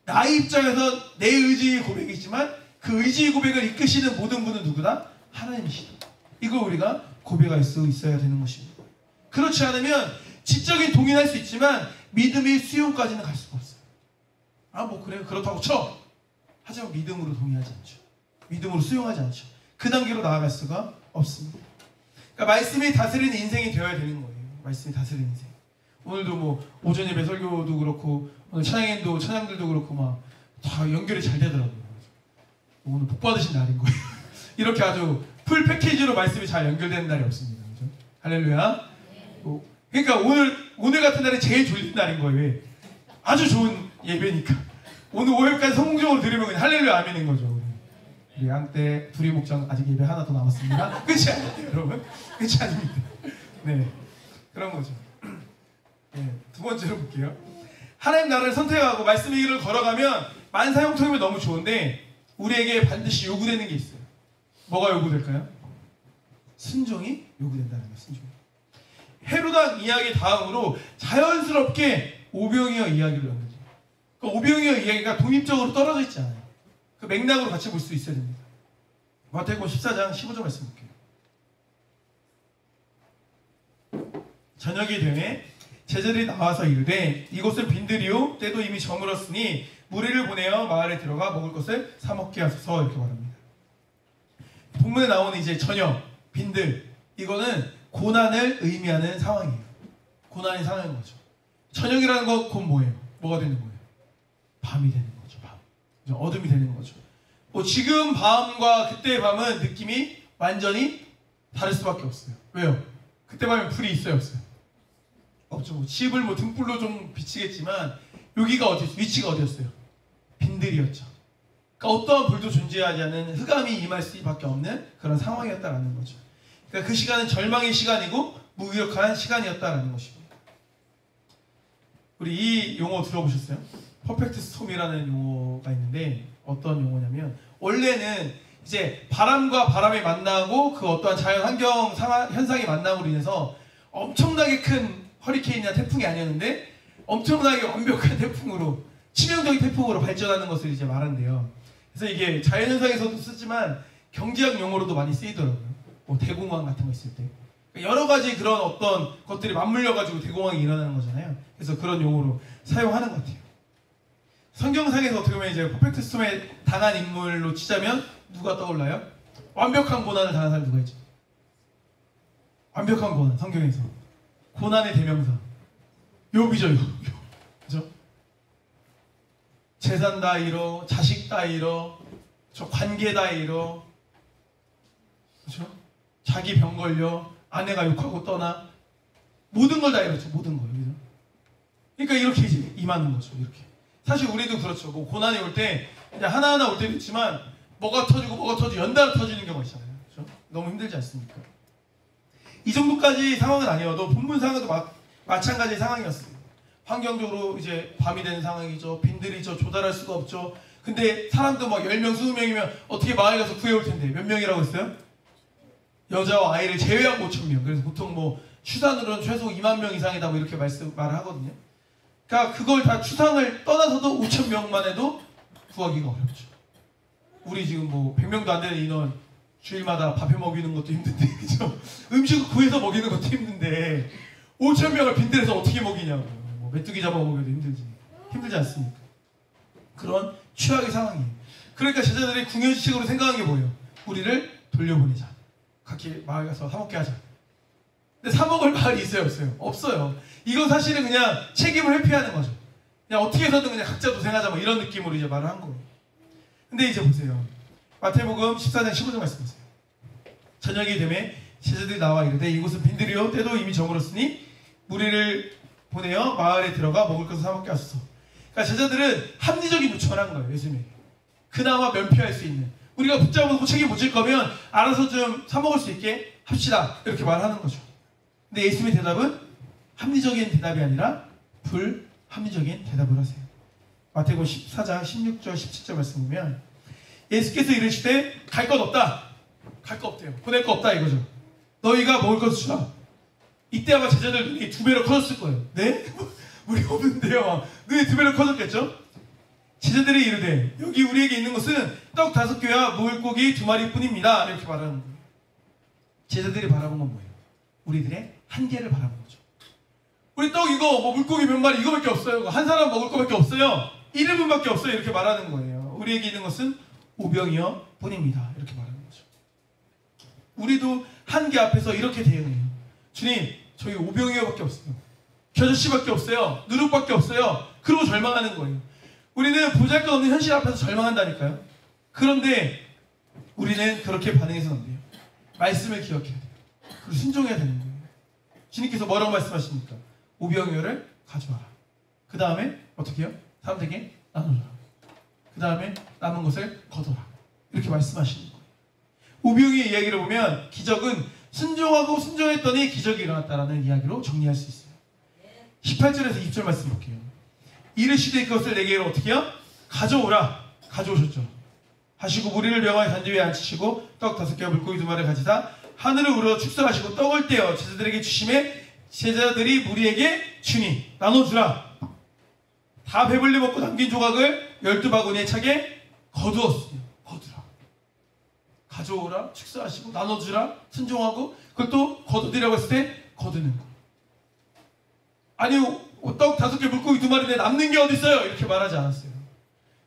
나의 입장에서 내 의지의 고백이지만 그 의지의 고백을 이끄시는 모든 분은 누구다? 하나님이시다. 이걸 우리가 고백할 수 있어야 되는 것입니다. 그렇지 않으면 지적인 동의할 수 있지만 믿음의 수용까지는 갈 수가 없어요. 그래요. 그렇다고 쳐. 하지만 믿음으로 동의하지 않죠. 믿음으로 수용하지 않죠. 그 단계로 나아갈 수가 없습니다. 그러니까 말씀이 다스리는 인생이 되어야 되는 거예요. 말씀이 다스리는 인생. 오늘도 오전 예배 설교도 그렇고 오늘 찬양들도 그렇고 다 연결이 잘 되더라고요. 오늘 복 받으신 날인 거예요. 이렇게 아주 풀 패키지로 말씀이 잘 연결되는 날이 없습니다. 그렇죠? 할렐루야. 그러니까 오늘 같은 날이 제일 졸린 날인 거예요. 왜? 아주 좋은 예배니까. 오늘 5일까지 성공적으로 들으면 그냥 할렐루야 아멘인 거죠. 우리 양떼 두리 목장 아직 예배 하나 더 남았습니다. 끝이 아니에요, 여러분. 끝이 아닙니다. 네, 그런 거죠. 네, 두 번째로 볼게요. 하나님 나라를 선택하고 말씀의 길을 걸어가면 만사형통이면 너무 좋은데 우리에게 반드시 요구되는 게 있어요. 뭐가 요구될까요? 순종이 요구된다는 거예요. 순종. 헤롯왕 이야기 다음으로 자연스럽게 오병이어 이야기를 연결해요. 그 오병이어 이야기가 독립적으로 떨어져 있지 않아요. 그 맥락으로 같이 볼 수 있어야 됩니다. 마태복음 14장 15절 말씀 볼게요. 저녁이 되매 제자들이 나와서 이르되 이곳은 빈들이요 때도 이미 저물었으니 무리를 보내어 마을에 들어가 먹을 것을 사 먹게 하소서 이렇게 말합니다. 본문에 나오는 이제 저녁, 빈들 이거는 고난을 의미하는 상황이에요. 고난이 상황인 거죠. 저녁이라는 건 곧 뭐예요? 뭐가 되는 거예요? 밤이 되는 거죠. 밤. 어둠이 되는 거죠. 뭐 지금 밤과 그때의 밤은 느낌이 완전히 다를 수밖에 없어요. 왜요? 그때 밤에 불이 있어요, 없어요? 없죠. 뭐 집을 뭐 등불로 좀 비치겠지만 여기가 어디였어요? 위치가 어디였어요? 빈들이었죠. 그러니까 어떠한 불도 존재하지 않는 흑암이 임할 수밖에 없는 그런 상황이었다라는 거죠. 그러니까 그 시간은 절망의 시간이고 무기력한 시간이었다라는 것입니다. 우리 이 용어 들어보셨어요? 퍼펙트 스톰이라는 용어가 있는데 어떤 용어냐면 원래는 이제 바람과 바람이 만나고 그 어떠한 자연 환경 현상이 만남으로 인해서 엄청나게 큰 허리케인이나 태풍이 아니었는데 엄청나게 완벽한 태풍으로 치명적인 태풍으로 발전하는 것을 이제 말한대요. 그래서 이게 자연현상에서도 쓰지만 경제학 용어로도 많이 쓰이더라고요. 뭐 대공황 같은 거 있을 때 여러 가지 그런 어떤 것들이 맞물려가지고 대공황이 일어나는 거잖아요. 그래서 그런 용어로 사용하는 것 같아요. 성경상에서 어떻게 보면 이제 퍼펙트 스톰에 당한 인물로 치자면 누가 떠올라요? 완벽한 고난을 당한 사람 누가 있죠? 완벽한 고난, 성경에서 고난의 대명사 욥이죠. 욥. 그죠? 재산 다 잃어, 자식 다 잃어, 관계 다 잃어, 그죠? 자기 병 걸려, 아내가 욕하고 떠나, 모든 걸 다 잃었죠. 모든 걸. 그죠? 그러니까 이렇게 이제 임하는 거죠. 이렇게. 사실 우리도 그렇죠. 뭐 고난이 올 때 그냥 하나하나 올 때도 있지만 뭐가 터지고 연달아 터지는 경우가 있잖아요. 그죠? 너무 힘들지 않습니까? 이 정도까지 상황은 아니어도 본문상에도 마찬가지의 상황이었어요. 환경적으로 이제 밤이 되는 상황이죠. 빈들이죠. 조달할 수가 없죠. 근데 사람도 막 10명, 20명이면 어떻게 마을에 가서 구해올 텐데 몇 명이라고 했어요? 여자와 아이를 제외하고 5,000명. 그래서 보통 뭐 추산으로는 최소 2만 명 이상이다 뭐 이렇게 말을 하거든요. 그러니까 그걸 다 추상을 떠나서도 5,000명만 해도 구하기가 어렵죠. 우리 지금 뭐 100명도 안 되는 인원 주일마다 밥해 먹이는 것도 힘든데, 그죠? 음식을 구해서 먹이는 것도 힘든데 5,000명을 빈들에서 어떻게 먹이냐고. 뭐 메뚜기 잡아 먹여도 힘들지 않습니까? 그런 최악의 상황이에요. 그러니까 제자들이 궁여지책으로 생각한 게 뭐예요? 우리를 돌려보내자. 각기 마을 가서 사 먹게 하자. 근데 사 먹을 마을이 있어요, 없어요? 없어요. 이건 사실은 그냥 책임을 회피하는 거죠. 그냥 어떻게 해서든 그냥 각자 도생하자 뭐 이런 느낌으로 이제 말을 한 거예요. 근데 이제 보세요. 마태복음 14장 15절 말씀하세요. 저녁이 되매 제자들이 나와 이르되 이곳은 빈들이요 때도 이미 저물었으니 무리를 보내어 마을에 들어가 먹을 것을 사 먹게 하소서. 그러니까 제자들은 합리적인 요청을 한 거예요. 예수님에게. 그나마 면피할 수 있는. 우리가 붙잡고 책임 못 질 거면 알아서 좀 사 먹을 수 있게 합시다. 이렇게 말하는 거죠. 근데 예수님의 대답은 합리적인 대답이 아니라 불합리적인 대답을 하세요. 마태복음 14장 16절 17절 말씀 보면 예수께서 이르시되 갈 것 없다. 갈 거 없대요. 보낼 거 없다 이거죠. 너희가 먹을 것을 주라. 이때 아마 제자들 눈이 2배로 커졌을 거예요. 네? 우리 없는데요. 눈이 2배로 커졌겠죠? 제자들이 이르되 여기 우리에게 있는 것은 떡 5개와 물고기 2마리 뿐입니다. 이렇게 말하는 거예요. 제자들이 바라본 건 뭐예요? 우리들의 한계를 바라본 거죠. 우리 떡 이거 뭐 물고기 몇 마리 이거밖에 없어요. 한 사람 먹을 거밖에 없어요. 1인분밖에 없어요. 이렇게 말하는 거예요. 우리에게 있는 것은 오병이어 뿐입니다. 이렇게 말하는 거죠. 우리도 한계 앞에서 이렇게 대응해요. 주님, 저희 오병이어밖에 없어요. 겨자씨밖에 없어요. 누룩밖에 없어요. 그러고 절망하는 거예요. 우리는 보잘것없는 현실 앞에서 절망한다니까요. 그런데 우리는 그렇게 반응해서는 안 돼요. 말씀을 기억해야 돼요. 그리고 순종해야 되는 거예요. 주님께서 뭐라고 말씀하십니까? 오병이어를 가져와라. 그 다음에 어떻게 해요? 사람들에게 나눠줘라. 그 다음에 남은 것을 거둬라. 이렇게 말씀하시는 거예요. 오병이어의 이야기를 보면 기적은 순종하고 순종했더니 기적이 일어났다라는 이야기로 정리할 수 있어요. 18절에서 20절 말씀 볼게요. 이르시되 그것을 내게 어떻게 해요? 가져오라. 가져오셨죠. 하시고 무리를 명하여 잔디 위에 앉히시고 떡 5개와 물고기 2마리를 가지사 하늘을 우러 축사하시고 떡을 떼어 제자들에게 주심에 제자들이 무리에게 주니 나눠주라. 다 배불리 먹고 남긴 조각을 12바구니에 차게 거두었어요. 거두라. 가져오라, 축사하시고 나눠주라, 순종하고 그걸 또 거두리라고 했을 때 거두는 거. 아니 떡 5개 물고기 2마리인데 남는 게 어디 있어요? 이렇게 말하지 않았어요.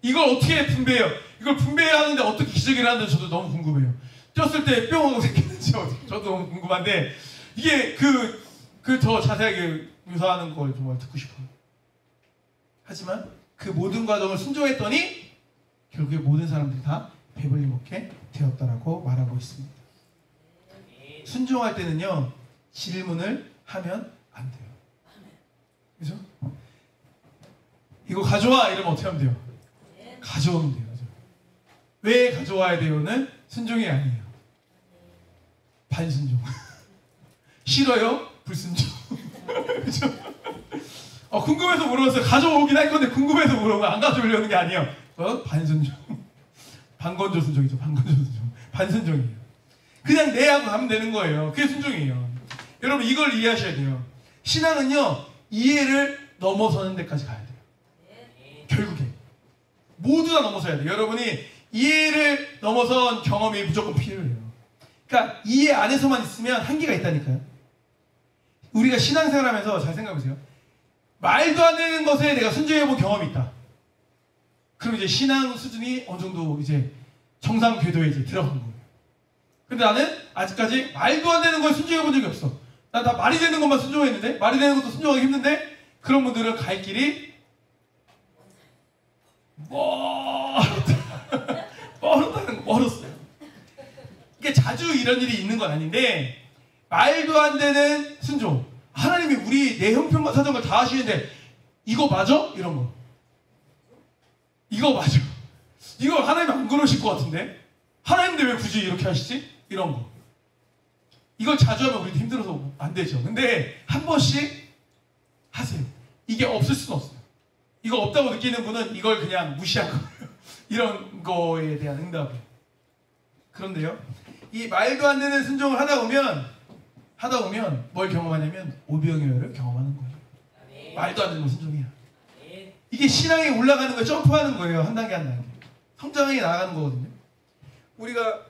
이걸 어떻게 분배해요? 이걸 분배해야 하는데 어떻게 기적을 하는지 저도 너무 궁금해요. 뛰었을 때 뿅 하고 생겼는지 저도 너무 궁금한데 이게 더 자세하게 묘사하는 걸 정말 듣고 싶어요. 하지만 그 모든 과정을 순종했더니 결국에 모든 사람들이 다 배불리 먹게 되었다라고 말하고 있습니다. 순종할 때는요 질문을 하면 안 돼요. 그죠? 이거 가져와 이러면 어떻게 하면 돼요? 가져오면 돼요. 그죠? 왜 가져와야 돼요는 순종이 아니에요. 반순종. 싫어요? 불순종. 그죠? 궁금해서 물어봤어요. 가져오긴 할 건데 궁금해서 물어본 거 안 가져오려는 게 아니에요. 반순종. 반건조 순종이죠. 반건조 순종. 반순종이에요. 그냥 네 하고 가면 되는 거예요. 그게 순종이에요. 여러분 이걸 이해하셔야 돼요. 신앙은요 이해를 넘어서는 데까지 가야 돼요. 결국에 모두 다 넘어서야 돼요. 여러분이 이해를 넘어선 경험이 무조건 필요해요. 그러니까 이해 안에서만 있으면 한계가 있다니까요. 우리가 신앙생활하면서 잘 생각해보세요. 말도 안 되는 것에 내가 순종해본 경험이 있다. 그럼 이제 신앙 수준이 어느 정도 이제 정상 궤도에 이제 들어간 거예요. 근데 나는 아직까지 말도 안 되는 거에 순종해본 적이 없어. 난 다 말이 되는 것만 순종했는데 말이 되는 것도 순종하기 힘든데 그런 분들은 갈 길이 멀었어요. 이게 자주 이런 일이 있는 건 아닌데 말도 안 되는 순종. 하나님이 우리 내 형편과 사정을 다 하시는데 이거 맞아? 이런 거. 이거 맞아. 이거 하나님 안 그러실 것 같은데? 하나님인데 왜 굳이 이렇게 하시지? 이런 거. 이걸 자주 하면 우리도 힘들어서 안 되죠. 근데 한 번씩 하세요. 이게 없을 수는 없어요. 이거 없다고 느끼는 분은 이걸 그냥 무시할 거예요. 이런 거에 대한 응답을. 그런데요. 이 말도 안 되는 순종을 하다 보면 뭘 경험하냐면 오병이어를 경험하는 거예요. 말도 안 되는 건 순종이야. 이게 신앙에 올라가는 거예요. 점프하는 거예요. 한 단계 한 단계. 성장해 나가는 거거든요. 우리가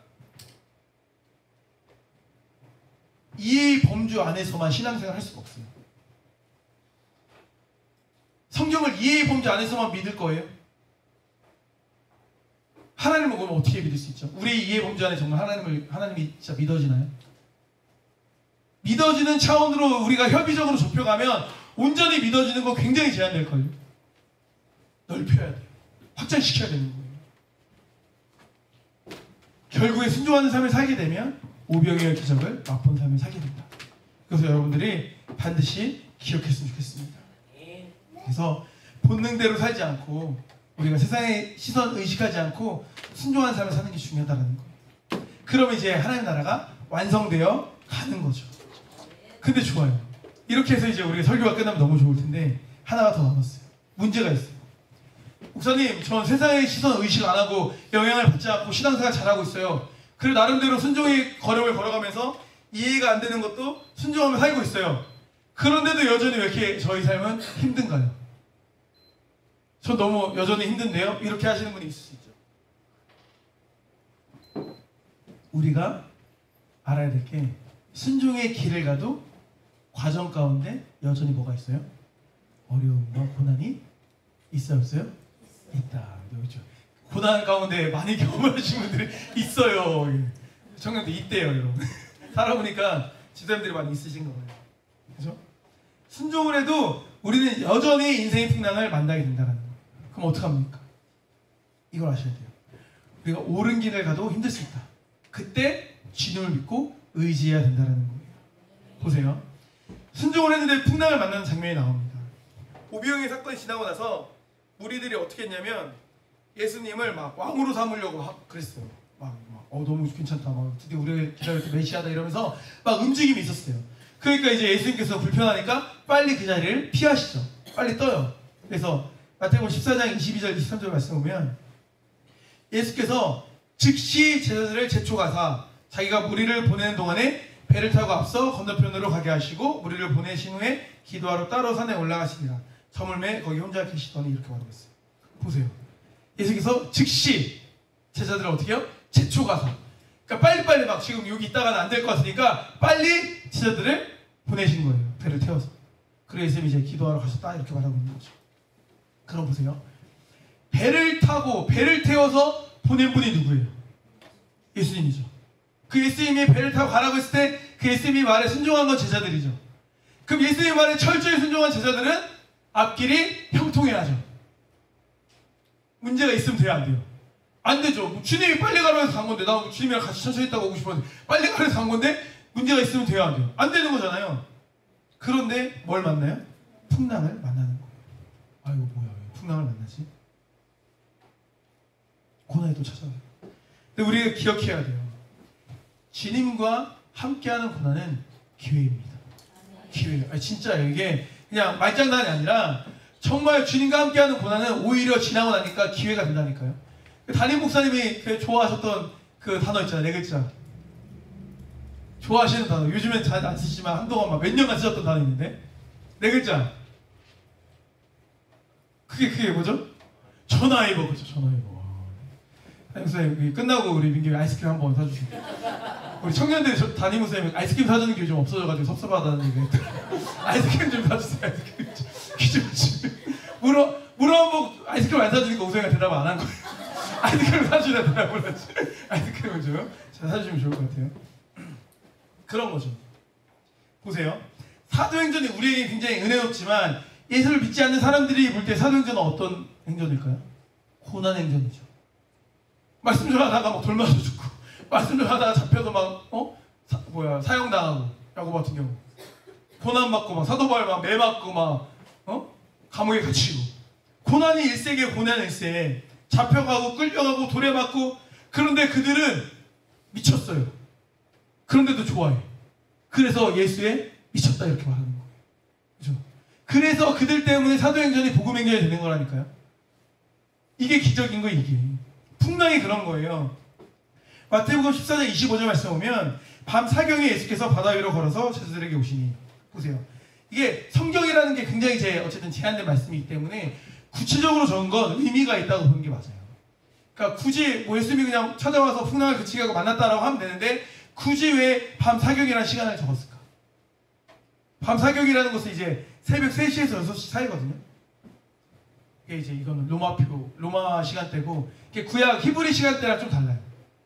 이해의 범주 안에서만 신앙생활을 할 수가 없어요. 성경을 이해의 범주 안에서만 믿을 거예요. 하나님을 그러면 어떻게 믿을 수 있죠? 우리 이해의 범주 안에 정말 하나님이 진짜 믿어지나요? 믿어지는 차원으로 우리가 협의적으로 좁혀가면 온전히 믿어지는 건 굉장히 제한될 거예요. 넓혀야 돼요. 확장시켜야 되는 거예요. 결국에 순종하는 삶을 살게 되면 오병이어의 기적을 맛본 삶을 살게 된다. 그래서 여러분들이 반드시 기억했으면 좋겠습니다. 그래서 본능대로 살지 않고 우리가 세상의 시선 의식하지 않고 순종하는 삶을 사는 게 중요하다는 거예요. 그러면 이제 하나님 나라가 완성되어 가는 거죠. 근데 좋아요. 이렇게 해서 이제 우리가 설교가 끝나면 너무 좋을 텐데 하나가 더 남았어요. 문제가 있어요. 목사님, 전 세상의 시선 의식 안 하고 영향을 받지 않고 신앙생활 잘하고 있어요. 그리고 나름대로 순종의 걸음을 걸어가면서 이해가 안 되는 것도 순종하며 살고 있어요. 그런데도 여전히 왜 이렇게 저희 삶은 힘든가요? 전 너무 여전히 힘든데요? 이렇게 하시는 분이 있을 수 있죠. 우리가 알아야 될 게 순종의 길을 가도 과정 가운데 여전히 뭐가 있어요? 어려움과 고난이 있어요? 없어요? 있다. 그렇죠. 고난 가운데 많이 경험하신 분들이 있어요. 청년들 있대요, 여러분. 살아보니까 집사님들이 많이 있으신 거예요. 그렇죠? 순종을 해도 우리는 여전히 인생의 풍랑을 만나게 된다는 거예요. 그럼 어떡합니까? 이걸 아셔야 돼요. 우리가 옳은 길을 가도 힘들 수 있다. 그때 주님을 믿고 의지해야 된다는 거예요. 보세요. 순종을 했는데 풍랑을 만나는 장면이 나옵니다. 오병이어 사건이 지나고 나서 무리들이 어떻게 했냐면 예수님을 막 왕으로 삼으려고 막 그랬어요. 너무 괜찮다. 드디어 우리가 기다렸던 메시아다 이러면서 막 움직임이 있었어요. 그러니까 이제 예수님께서 불편하니까 빨리 그 자리를 피하시죠. 빨리 떠요. 그래서 마태복음 14장 22절 23절 말씀 보면 예수께서 즉시 제자들을 재촉하사 자기가 무리를 보내는 동안에 배를 타고 앞서 건너편으로 가게 하시고 무리를 보내신 후에 기도하러 따로 산에 올라가시니라. 저물매 거기 혼자 계시더니 이렇게 말하고 있어요. 보세요. 예수께서 즉시 제자들을 어떻게 해요? 재촉하사. 그러니까 빨리빨리 막 지금 여기 있다가는 안 될 것 같으니까 빨리 제자들을 보내신 거예요. 배를 태워서. 그래서 예수님이 이제 기도하러 가셨다 이렇게 말하고 있는 거죠. 그럼 보세요. 배를 타고 배를 태워서 보낸 분이 누구예요? 예수님이죠. 그 예수님이 배를 타고 가라고 했을 때 그 예수님이 말에 순종한 건 제자들이죠. 그럼 예수님 말에 철저히 순종한 제자들은 앞길이 형통해야죠. 문제가 있으면 돼야 안 돼요? 안 되죠. 주님이 빨리 가라고 해서 간 건데, 나 주님이랑 같이 천천히 있다고 오고 싶었는데 빨리 가라고 해서 간 건데 문제가 있으면 돼야 안 돼요? 안 되는 거잖아요. 그런데 뭘 만나요? 풍랑을 만나는 거예요. 아이고 뭐야, 왜 풍랑을 만나지? 고난이 또 찾아와요. 근데 우리가 기억해야 돼요. 주님과 함께하는 고난은 기회입니다. 기회예요. 아니, 진짜예요. 이게 그냥 말장난이 아니라 정말 주님과 함께하는 고난은 오히려 지나고 나니까 기회가 된다니까요. 담임 목사님이 좋아하셨던 그 단어 있잖아요. 네 글자. 좋아하시는 단어. 요즘엔 잘 안 쓰시지만 한동안 막 몇 년간 쓰셨던 단어 있는데 네 글자. 그게 뭐죠? 전화위버. 그렇죠. 전화위버. 담임 목사님 끝나고 우리 민규 아이스크림 한번 사주세요. 우리 청년들이 담임 목사님 아이스크림 사주는 게 요즘 없어져가지고 섭섭하다는 얘기 아이스크림 좀 사주세요. 아이스크림 좀. 물어 한번 아이스크림 안 사주니까 우성이가 대답 안 한 거예요. 아이스크림 사주라 대답을 하지. 아이스크림을 줘요? 잘 사주시면 좋을 것 같아요. 그런 거죠. 보세요. 사도행전이 우리에게 굉장히 은혜롭지만 예수를 믿지 않는 사람들이 볼 때 사도행전은 어떤 행전일까요? 고난 행전이죠. 말씀 좀 하다가 막 돌 맞아 죽고, 말씀 좀 하다가 잡혀서 막 사형당하고, 야곱 같은 경우 고난 받고 막 사도 바울 막 매 맞고 막 감옥에 갇히고, 고난이 일세계 고난 일세. 잡혀가고 끌려가고 돌에 맞고. 그런데 그들은 미쳤어요. 그런데도 좋아해. 그래서 예수에 미쳤다 이렇게 말하는 거예요. 그죠? 그래서 그들 때문에 사도행전이 복음행전이 되는 거라니까요. 이게 기적인 거예요. 이게 풍랑이 그런 거예요. 마태복음 14장 25절 말씀 보면 밤 사경에 예수께서 바다 위로 걸어서 제자들에게 오시니. 보세요. 이게 성경이라는 게 굉장히 어쨌든 제한된 말씀이기 때문에 구체적으로 적은 건 의미가 있다고 보는 게 맞아요. 그러니까 굳이 예수님이 그냥 찾아와서 풍랑을 그치게 하고 만났다라고 하면 되는데 굳이 왜 밤 사경이라는 시간을 적었을까? 밤 사경이라는 것은 이제 새벽 3시에서 6시 사이거든요. 이게 이제 이거는 로마 시간대고, 이게 구약 히브리 시간대랑 좀 달라요.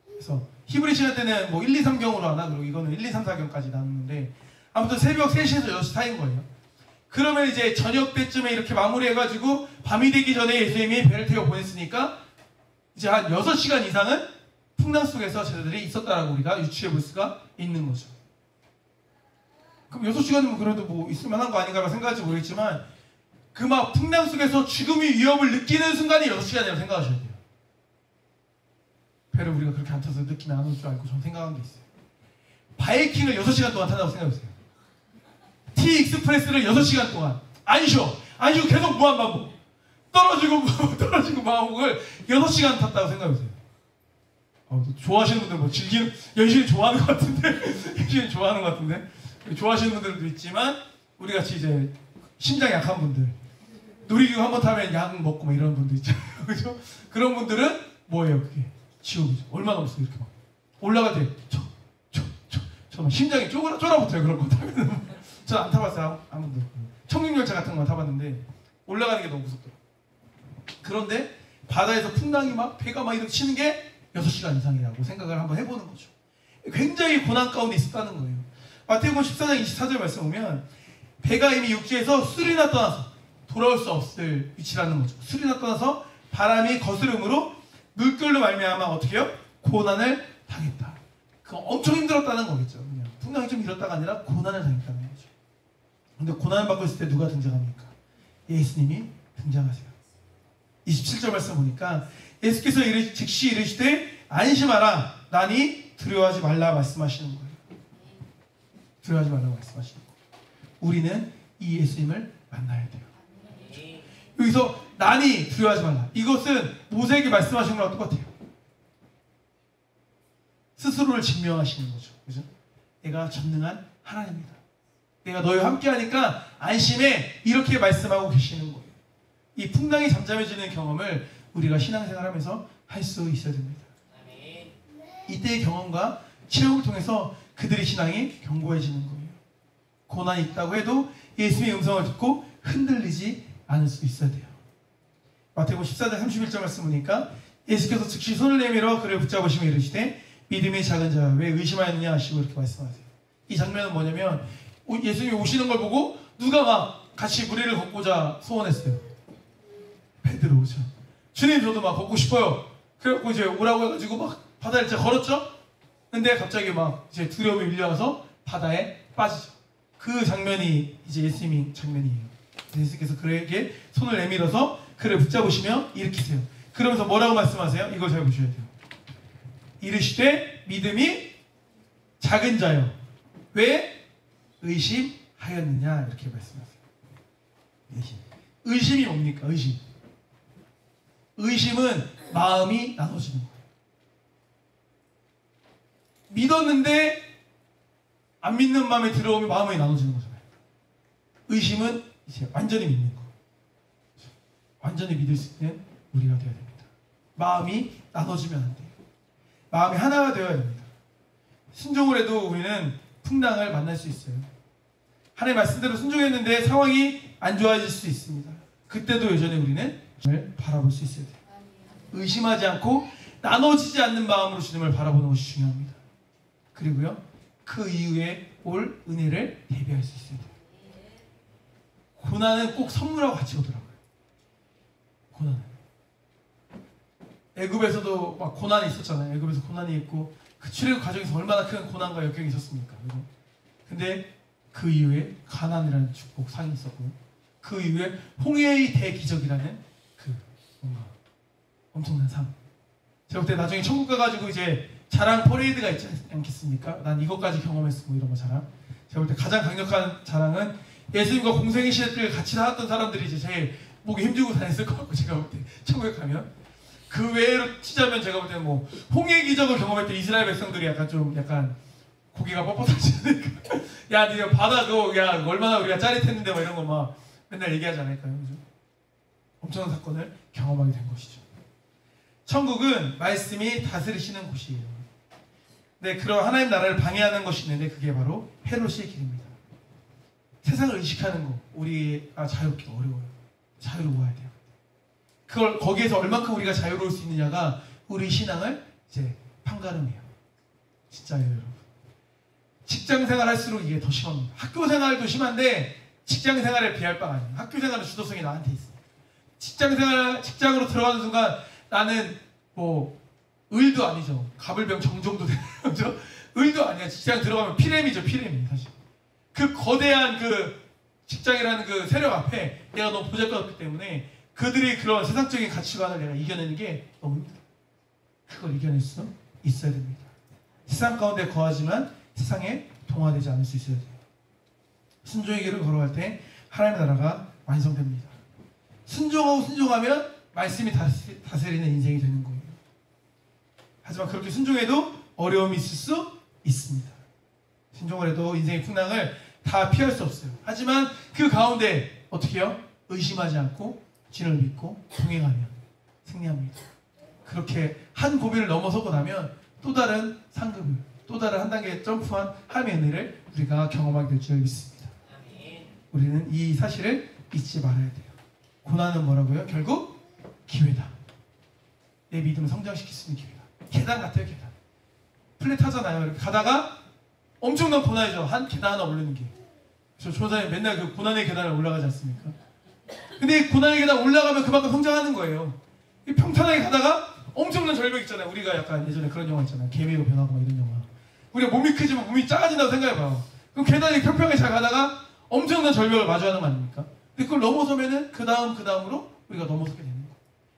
그래서 히브리 시간대는 뭐 1, 2, 3경으로 하나, 그리고 이거는 1, 2, 3, 4경까지 나누는데 아무튼 새벽 3시에서 6시 사이인 거예요. 그러면 이제 저녁 때쯤에 이렇게 마무리해가지고 밤이 되기 전에 예수님이 배를 태워 보냈으니까 이제 한 6시간 이상은 풍랑 속에서 제자들이 있었다라고 우리가 유추해 볼 수가 있는 거죠. 그럼 6시간이면 그래도 뭐 있을 만한 거 아닌가 생각할지 모르겠지만 그 막 풍랑 속에서 죽음의 위협을 느끼는 순간이 6시간이라고 생각하셔야 돼요. 배를 우리가 그렇게 안 타서 느끼면 안 올 줄 알고 저는 생각한 게 있어요. 바이킹을 6시간 동안 탄다고 생각해보세요. T-익스프레스를 6시간 동안 안 쉬어 계속 무한반복, 떨어지고 반복을 6시간 탔다고 생각해보세요. 좋아하시는 분들 뭐 열심히 좋아하는 것 같은데 좋아하시는 분들도 있지만 우리 같이 이제 심장 약한 분들, 놀이기구 한번 타면 약 먹고 막 이런 분들 있잖아요. 그죠? 그런 분들은 뭐예요? 그게 지옥이죠. 얼마나 없어요. 이렇게 막 올라갈 때 저 심장이 쫄아붙어요. 그런 거 타면. 저 안 타봤어요. 아무도. 청룡열차 같은 거 타봤는데 올라가는 게 너무 무섭더라고요. 그런데 바다에서 풍랑이 막 배가 막 이렇게 치는 게 6시간 이상이라고 생각을 한번 해보는 거죠. 굉장히 고난 가운데 있었다는 거예요. 마태복음 14장 24절 말씀 보면 배가 이미 육지에서 술이나 떠나서 돌아올 수 없을 위치라는 거죠. 술이나 떠나서 바람이 거스름으로 물결로 말미암아 어떻게 해요? 고난을 당했다. 그거 엄청 힘들었다는 거겠죠. 그냥 풍랑이 좀 길었다가 아니라 고난을 당했다는 거죠. 근데 고난을 받고 있을 때 누가 등장합니까? 예수님이 등장하세요. 27절 말씀 보니까 예수께서 즉시 이르시되 안심하라, 나니 두려워하지 말라 말씀하시는 거예요. 두려워하지 말라고 말씀하시는 거예요. 우리는 이 예수님을 만나야 돼요. 그렇죠? 여기서 나니 두려워하지 말라, 이것은 모세에게 말씀하신 거랑 똑같아요. 스스로를 증명하시는 거죠. 그죠? 내가 전능한 하나님이다. 내가 너희와 함께하니까 안심해, 이렇게 말씀하고 계시는 거예요. 이 풍랑이 잠잠해지는 경험을 우리가 신앙생활하면서 할 수 있어야 됩니다. 이때의 경험과 체험을 통해서 그들의 신앙이 견고해지는 거예요. 고난이 있다고 해도 예수님의 음성을 듣고 흔들리지 않을 수 있어야 돼요. 마태복음 14장 31절 말씀 보니까 예수께서 즉시 손을 내밀어 그를 붙잡으시며 이르시되 믿음이 작은 자야 왜 의심하였느냐 하시고 이렇게 말씀하세요. 이 장면은 뭐냐면 예수님이 오시는 걸 보고 누가 막 같이 무리를 걷고자 소원했어요. 베드로죠. 주님 저도 막 걷고 싶어요. 그래갖고 이제 오라고 해가지고 막 바다를 이제 걸었죠. 근데 갑자기 막 이제 두려움이 밀려와서 바다에 빠지죠. 그 장면이 이제 예수님이 장면이에요. 예수께서 그에게 손을 내밀어서 그를 붙잡으시며 일으키세요. 그러면서 뭐라고 말씀하세요? 이걸 잘 보셔야 돼요. 이르시되 믿음이 작은 자요 왜 의심하였느냐 이렇게 말씀하세요. 의심이 뭡니까? 의심은 마음이 나눠지는 거예요. 믿었는데 안 믿는 마음에 들어오면 마음이 나눠지는 거잖아요. 의심은 이제 완전히 믿는 거. 완전히 믿을 수 있는 우리가 되어야 됩니다. 마음이 나눠지면 안 돼요. 마음이 하나가 되어야 됩니다. 순종을 해도 우리는 풍랑을 만날 수 있어요. 하나님 말씀대로 순종했는데 상황이 안 좋아질 수 있습니다. 그때도 여전히 우리는 주님을 바라볼 수 있어야 돼요. 의심하지 않고 나눠지지 않는 마음으로 주님을 바라보는 것이 중요합니다. 그리고요, 그 이후에 올 은혜를 대비할 수 있어야 돼요. 고난은 꼭 선물하고 같이 오더라고요. 고난은. 애굽에서도 막 고난이 있었잖아요. 애굽에서 고난이 있고 그 출애굽 과정에서 얼마나 큰 고난과 역경이 있었습니까? 근데 그 이후에 가나안이라는 축복 상이 있었고 그 이후에 홍해의 대기적이라는 그 뭔가 엄청난 상. 제가 볼 때 나중에 천국 가가지고 이제 자랑 퍼레이드가 있지 않겠습니까? 난 이것까지 경험했어 뭐 이런 거 자랑. 제가 볼 때 가장 강력한 자랑은 예수님과 공생의 시대를 같이 살았던 사람들이 이제 제일 목에 힘주고 다녔을 것 같고 제가 볼 때 천국에 가면 그 외로 치자면 제가 볼 때는 뭐 홍해 기적을 경험했던 이스라엘 백성들이 약간 고기가 뻣뻣하지 않을까. 야 니네 바다 그거 야 얼마나 우리가 짜릿했는데 뭐 이런 거 막 맨날 얘기하지 않을까요? 그죠? 엄청난 사건을 경험하게 된 것이죠. 천국은 말씀이 다스리시는 곳이에요. 네, 그런 하나님 나라를 방해하는 것이 있는데 그게 바로 헤롯의 길입니다. 세상을 의식하는 거 우리가 자유롭기 어려워요. 자유로워야 돼요. 그걸 거기에서 얼만큼 우리가 자유로울 수 있느냐가 우리 신앙을 이제 판가름해요. 진짜예요, 여러분. 직장 생활 할수록 이게 더 심합니다. 학교 생활도 심한데 직장 생활에 비할 바가 아니에요. 학교 생활은 주도성이 나한테 있어요. 직장으로 들어가는 순간 나는 뭐 을도 아니죠. 가불병 정정도 되는 거죠. 을도 아니야. 직장 들어가면 피렘이죠. 피렘이 사실. 그 거대한 그 직장이라는 그 세력 앞에 내가 너무 보잘것없기 때문에 그들이 그런 세상적인 가치관을 내가 이겨내는 게 너무 힘들어요. 그걸 이겨낼 수 있어야 됩니다. 세상 가운데 거하지만 세상에 동화되지 않을 수 있어야 돼요. 순종의 길을 걸어갈 때 하나님의 나라가 완성됩니다. 순종하고 순종하면 말씀이 다스리는 인생이 되는 거예요. 하지만 그렇게 순종해도 어려움이 있을 수 있습니다. 순종을 해도 인생의 풍랑을 다 피할 수 없어요. 하지만 그 가운데 어떻게 해요? 의심하지 않고 주를 믿고 동행하면 승리합니다. 그렇게 한 고비를 넘어서고 나면 또 다른 상급을 또 다른 한 단계 점프한 하나님의 은혜를 우리가 경험하게 될 줄 믿습니다. 우리는 이 사실을 잊지 말아야 돼요. 고난은 뭐라고요? 결국 기회다. 내 믿음을 성장시킬 수 있는 기회다. 계단 같아요, 계단. 플랫 하잖아요. 이렇게 가다가 엄청난 고난이죠. 한 계단 하나 오르는 게. 저 조사님 맨날 그 고난의 계단을 올라가지 않습니까? 근데 이 고난의 계단 올라가면 그만큼 성장하는 거예요. 평탄하게 가다가 엄청난 절벽 있잖아요. 우리가 약간 예전에 그런 영화 있잖아요. 개미로 변하고 막 이런 영화. 우리가 몸이 크지만 몸이 작아진다고 생각해봐요. 그럼 계단이 평평하게 잘 가다가 엄청난 절벽을 마주하는 거 아닙니까? 근데 그걸 넘어서면은 그 다음으로 우리가 넘어서게 되는 거예요.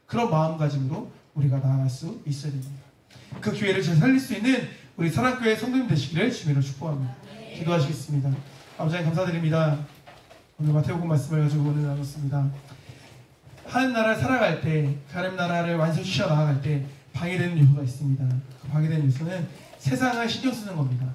그런 마음가짐으로 우리가 나아갈 수 있어야 됩니다. 그 기회를 잘 살릴 수 있는 우리 사랑교회 성도님 되시기를 주님으로 축복합니다. 기도하시겠습니다. 아버지 하나님 감사드립니다. 오늘 마태복음 말씀을 가지고 오늘 나눴습니다. 하나님 나라를 살아갈 때, 하나님 나라를 완성시켜 나아갈 때 방해되는 요소가 있습니다. 그 방해되는 요소는 세상을 신경 쓰는 겁니다.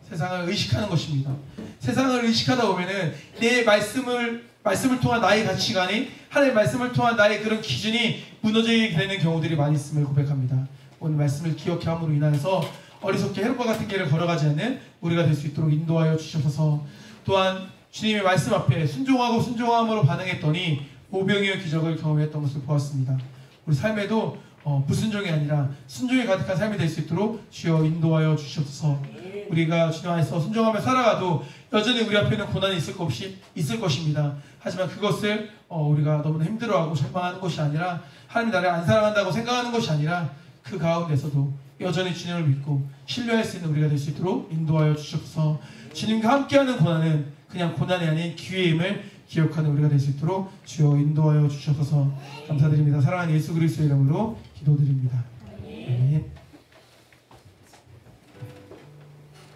세상을 의식하는 것입니다. 세상을 의식하다 보면은 내 말씀을 통한 나의 가치관이 하나님의 말씀을 통한 나의 그런 기준이 무너지게 되는 경우들이 많이 있음을 고백합니다. 오늘 말씀을 기억함으로 인하여서 어리석게 해롭과 같은 길을 걸어가지 않는 우리가 될 수 있도록 인도하여 주셔서, 또한 주님의 말씀 앞에 순종하고 순종함으로 반응했더니 오병이어 기적을 경험했던 것을 보았습니다. 우리 삶에도 불순종이 아니라 순종이 가득한 삶이 될 수 있도록 주여 인도하여 주시옵소서. 우리가 주님 안에서 순종하며 살아가도 여전히 우리 앞에는 고난이 있을 것입니다. 하지만 그것을 우리가 너무나 힘들어하고 절망하는 것이 아니라, 하나님 나를 안 사랑한다고 생각하는 것이 아니라, 그 가운데서도 여전히 주님을 믿고 신뢰할 수 있는 우리가 될 수 있도록 인도하여 주시옵소서. 주님과 함께하는 고난은 그냥 고난이 아닌 기회임을 기억하는 우리가 될 수 있도록 주여 인도하여 주셔서 감사드립니다. 사랑하는 예수 그리스도의 이름으로 기도드립니다. 아멘.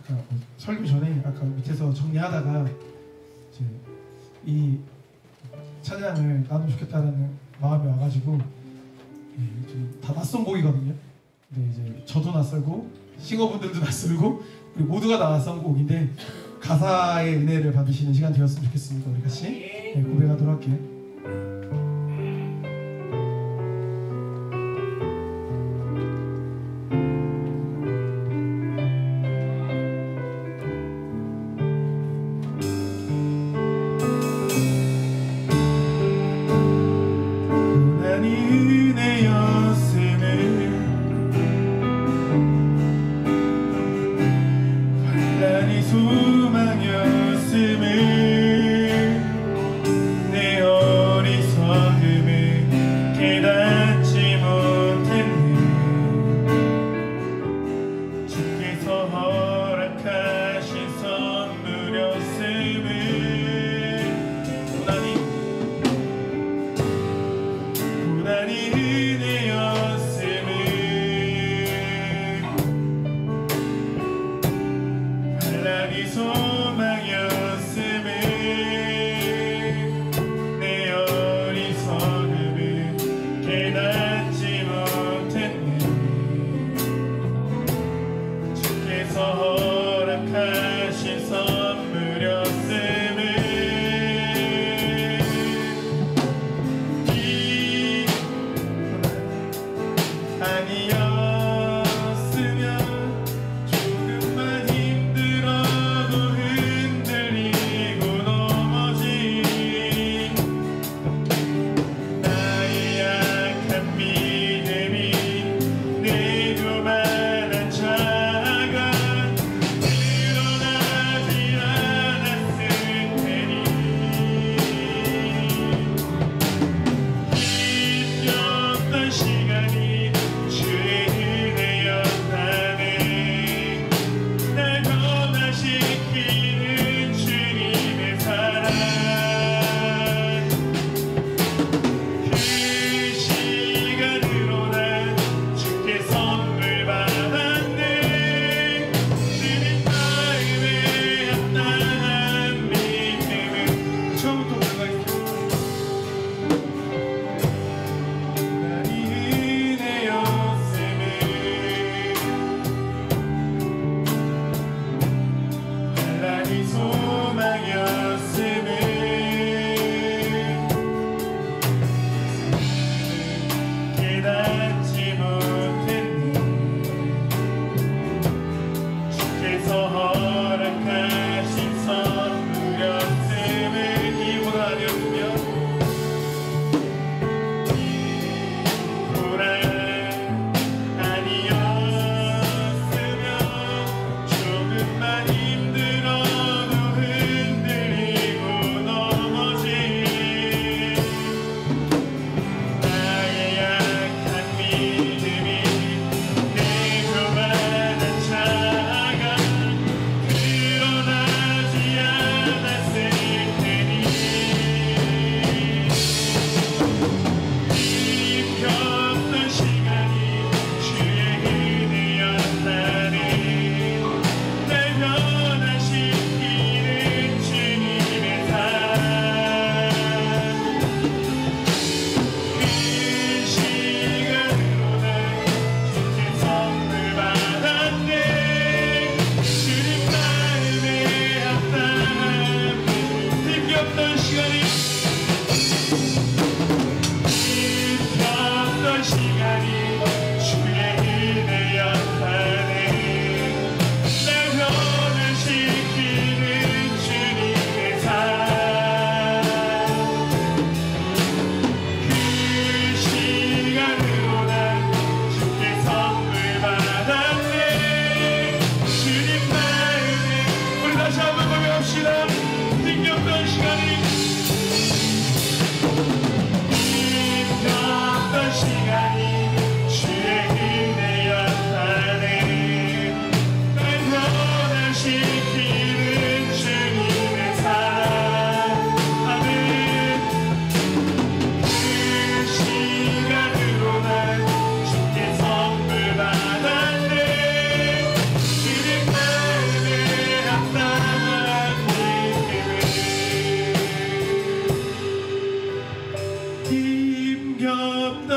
아까 설교 전에 아까 밑에서 정리하다가 이제 이 찬양을 나누면 좋겠다는 마음이 와가지고, 좀 다 낯선 곡이거든요. 근데 이제 저도 낯설고 싱어분들도 낯설고 우리 모두가 다 낯선 곡인데, 가사의 은혜를 받으시는 시간 되었으면 좋겠습니다. 우리 같이 고백하도록 할게요. 고난이 은혜였음을, 환난이 소망이었음을, 내 어리석음을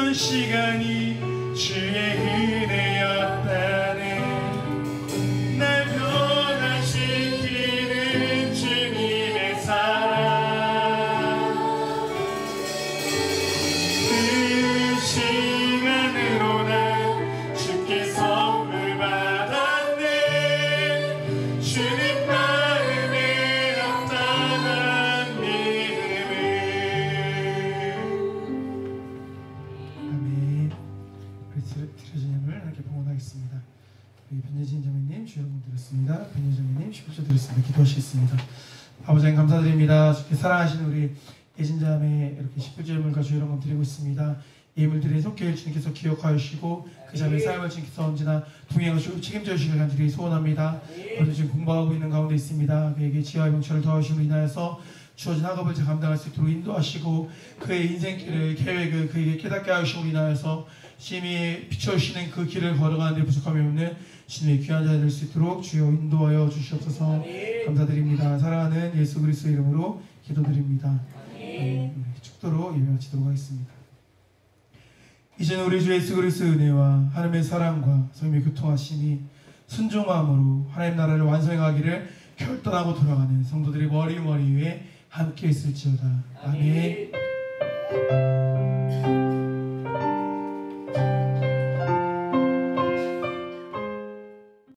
모든 시간이 주의 은혜였다네. 날 변화시키는 주님의 사랑, 그 시간으로 난 주께 선물 받았네. 주님 마음에 없다는 믿음을. 아멘. 우리 드려진 예물 함께 봉헌하겠습니다. 우리 변예진 자매님 주여 문 드렸습니다. 변예진 자매님 19절 드렸습니다. 기도하시겠습니다. 아버지 하나님 감사드립니다. 주께 사랑하시는 우리 예진 자매 이렇게 19절 예물과 주여 문 드리고 있습니다. 예물들의 속죄를 주님께서 기억하여 주시고 그 자매의 삶을 주님께서 언제나 동행하시고 책임져 주시길 간절히 소원합니다. 오늘 지금 공부하고 있는 가운데 있습니다. 그에게 지혜와 명철을 더하심으로 인하여서 주어진 학업을 잘 감당할 수 있도록 인도하시고 그의 인생길을 계획을 그에게 깨닫게 하심으로 인하여서 심히 비춰주시는 그 길을 걸어가는 데 부족함이 없는 주님의 귀한 자가 될 수 있도록 주여 인도하여 주시옵소서. 감사드립니다. 사랑하는 예수 그리스도 이름으로 기도드립니다. 우리 축도로 예배 마치도록 하겠습니다. 이제는 우리 주 예수 그리스도의 은혜와 하나님의 사랑과 성령의 교통하심이 순종함으로 하나님 나라를 완성하기를 결단하고 돌아가는 성도들의 머리 위에 함께 있을지어다. 아멘.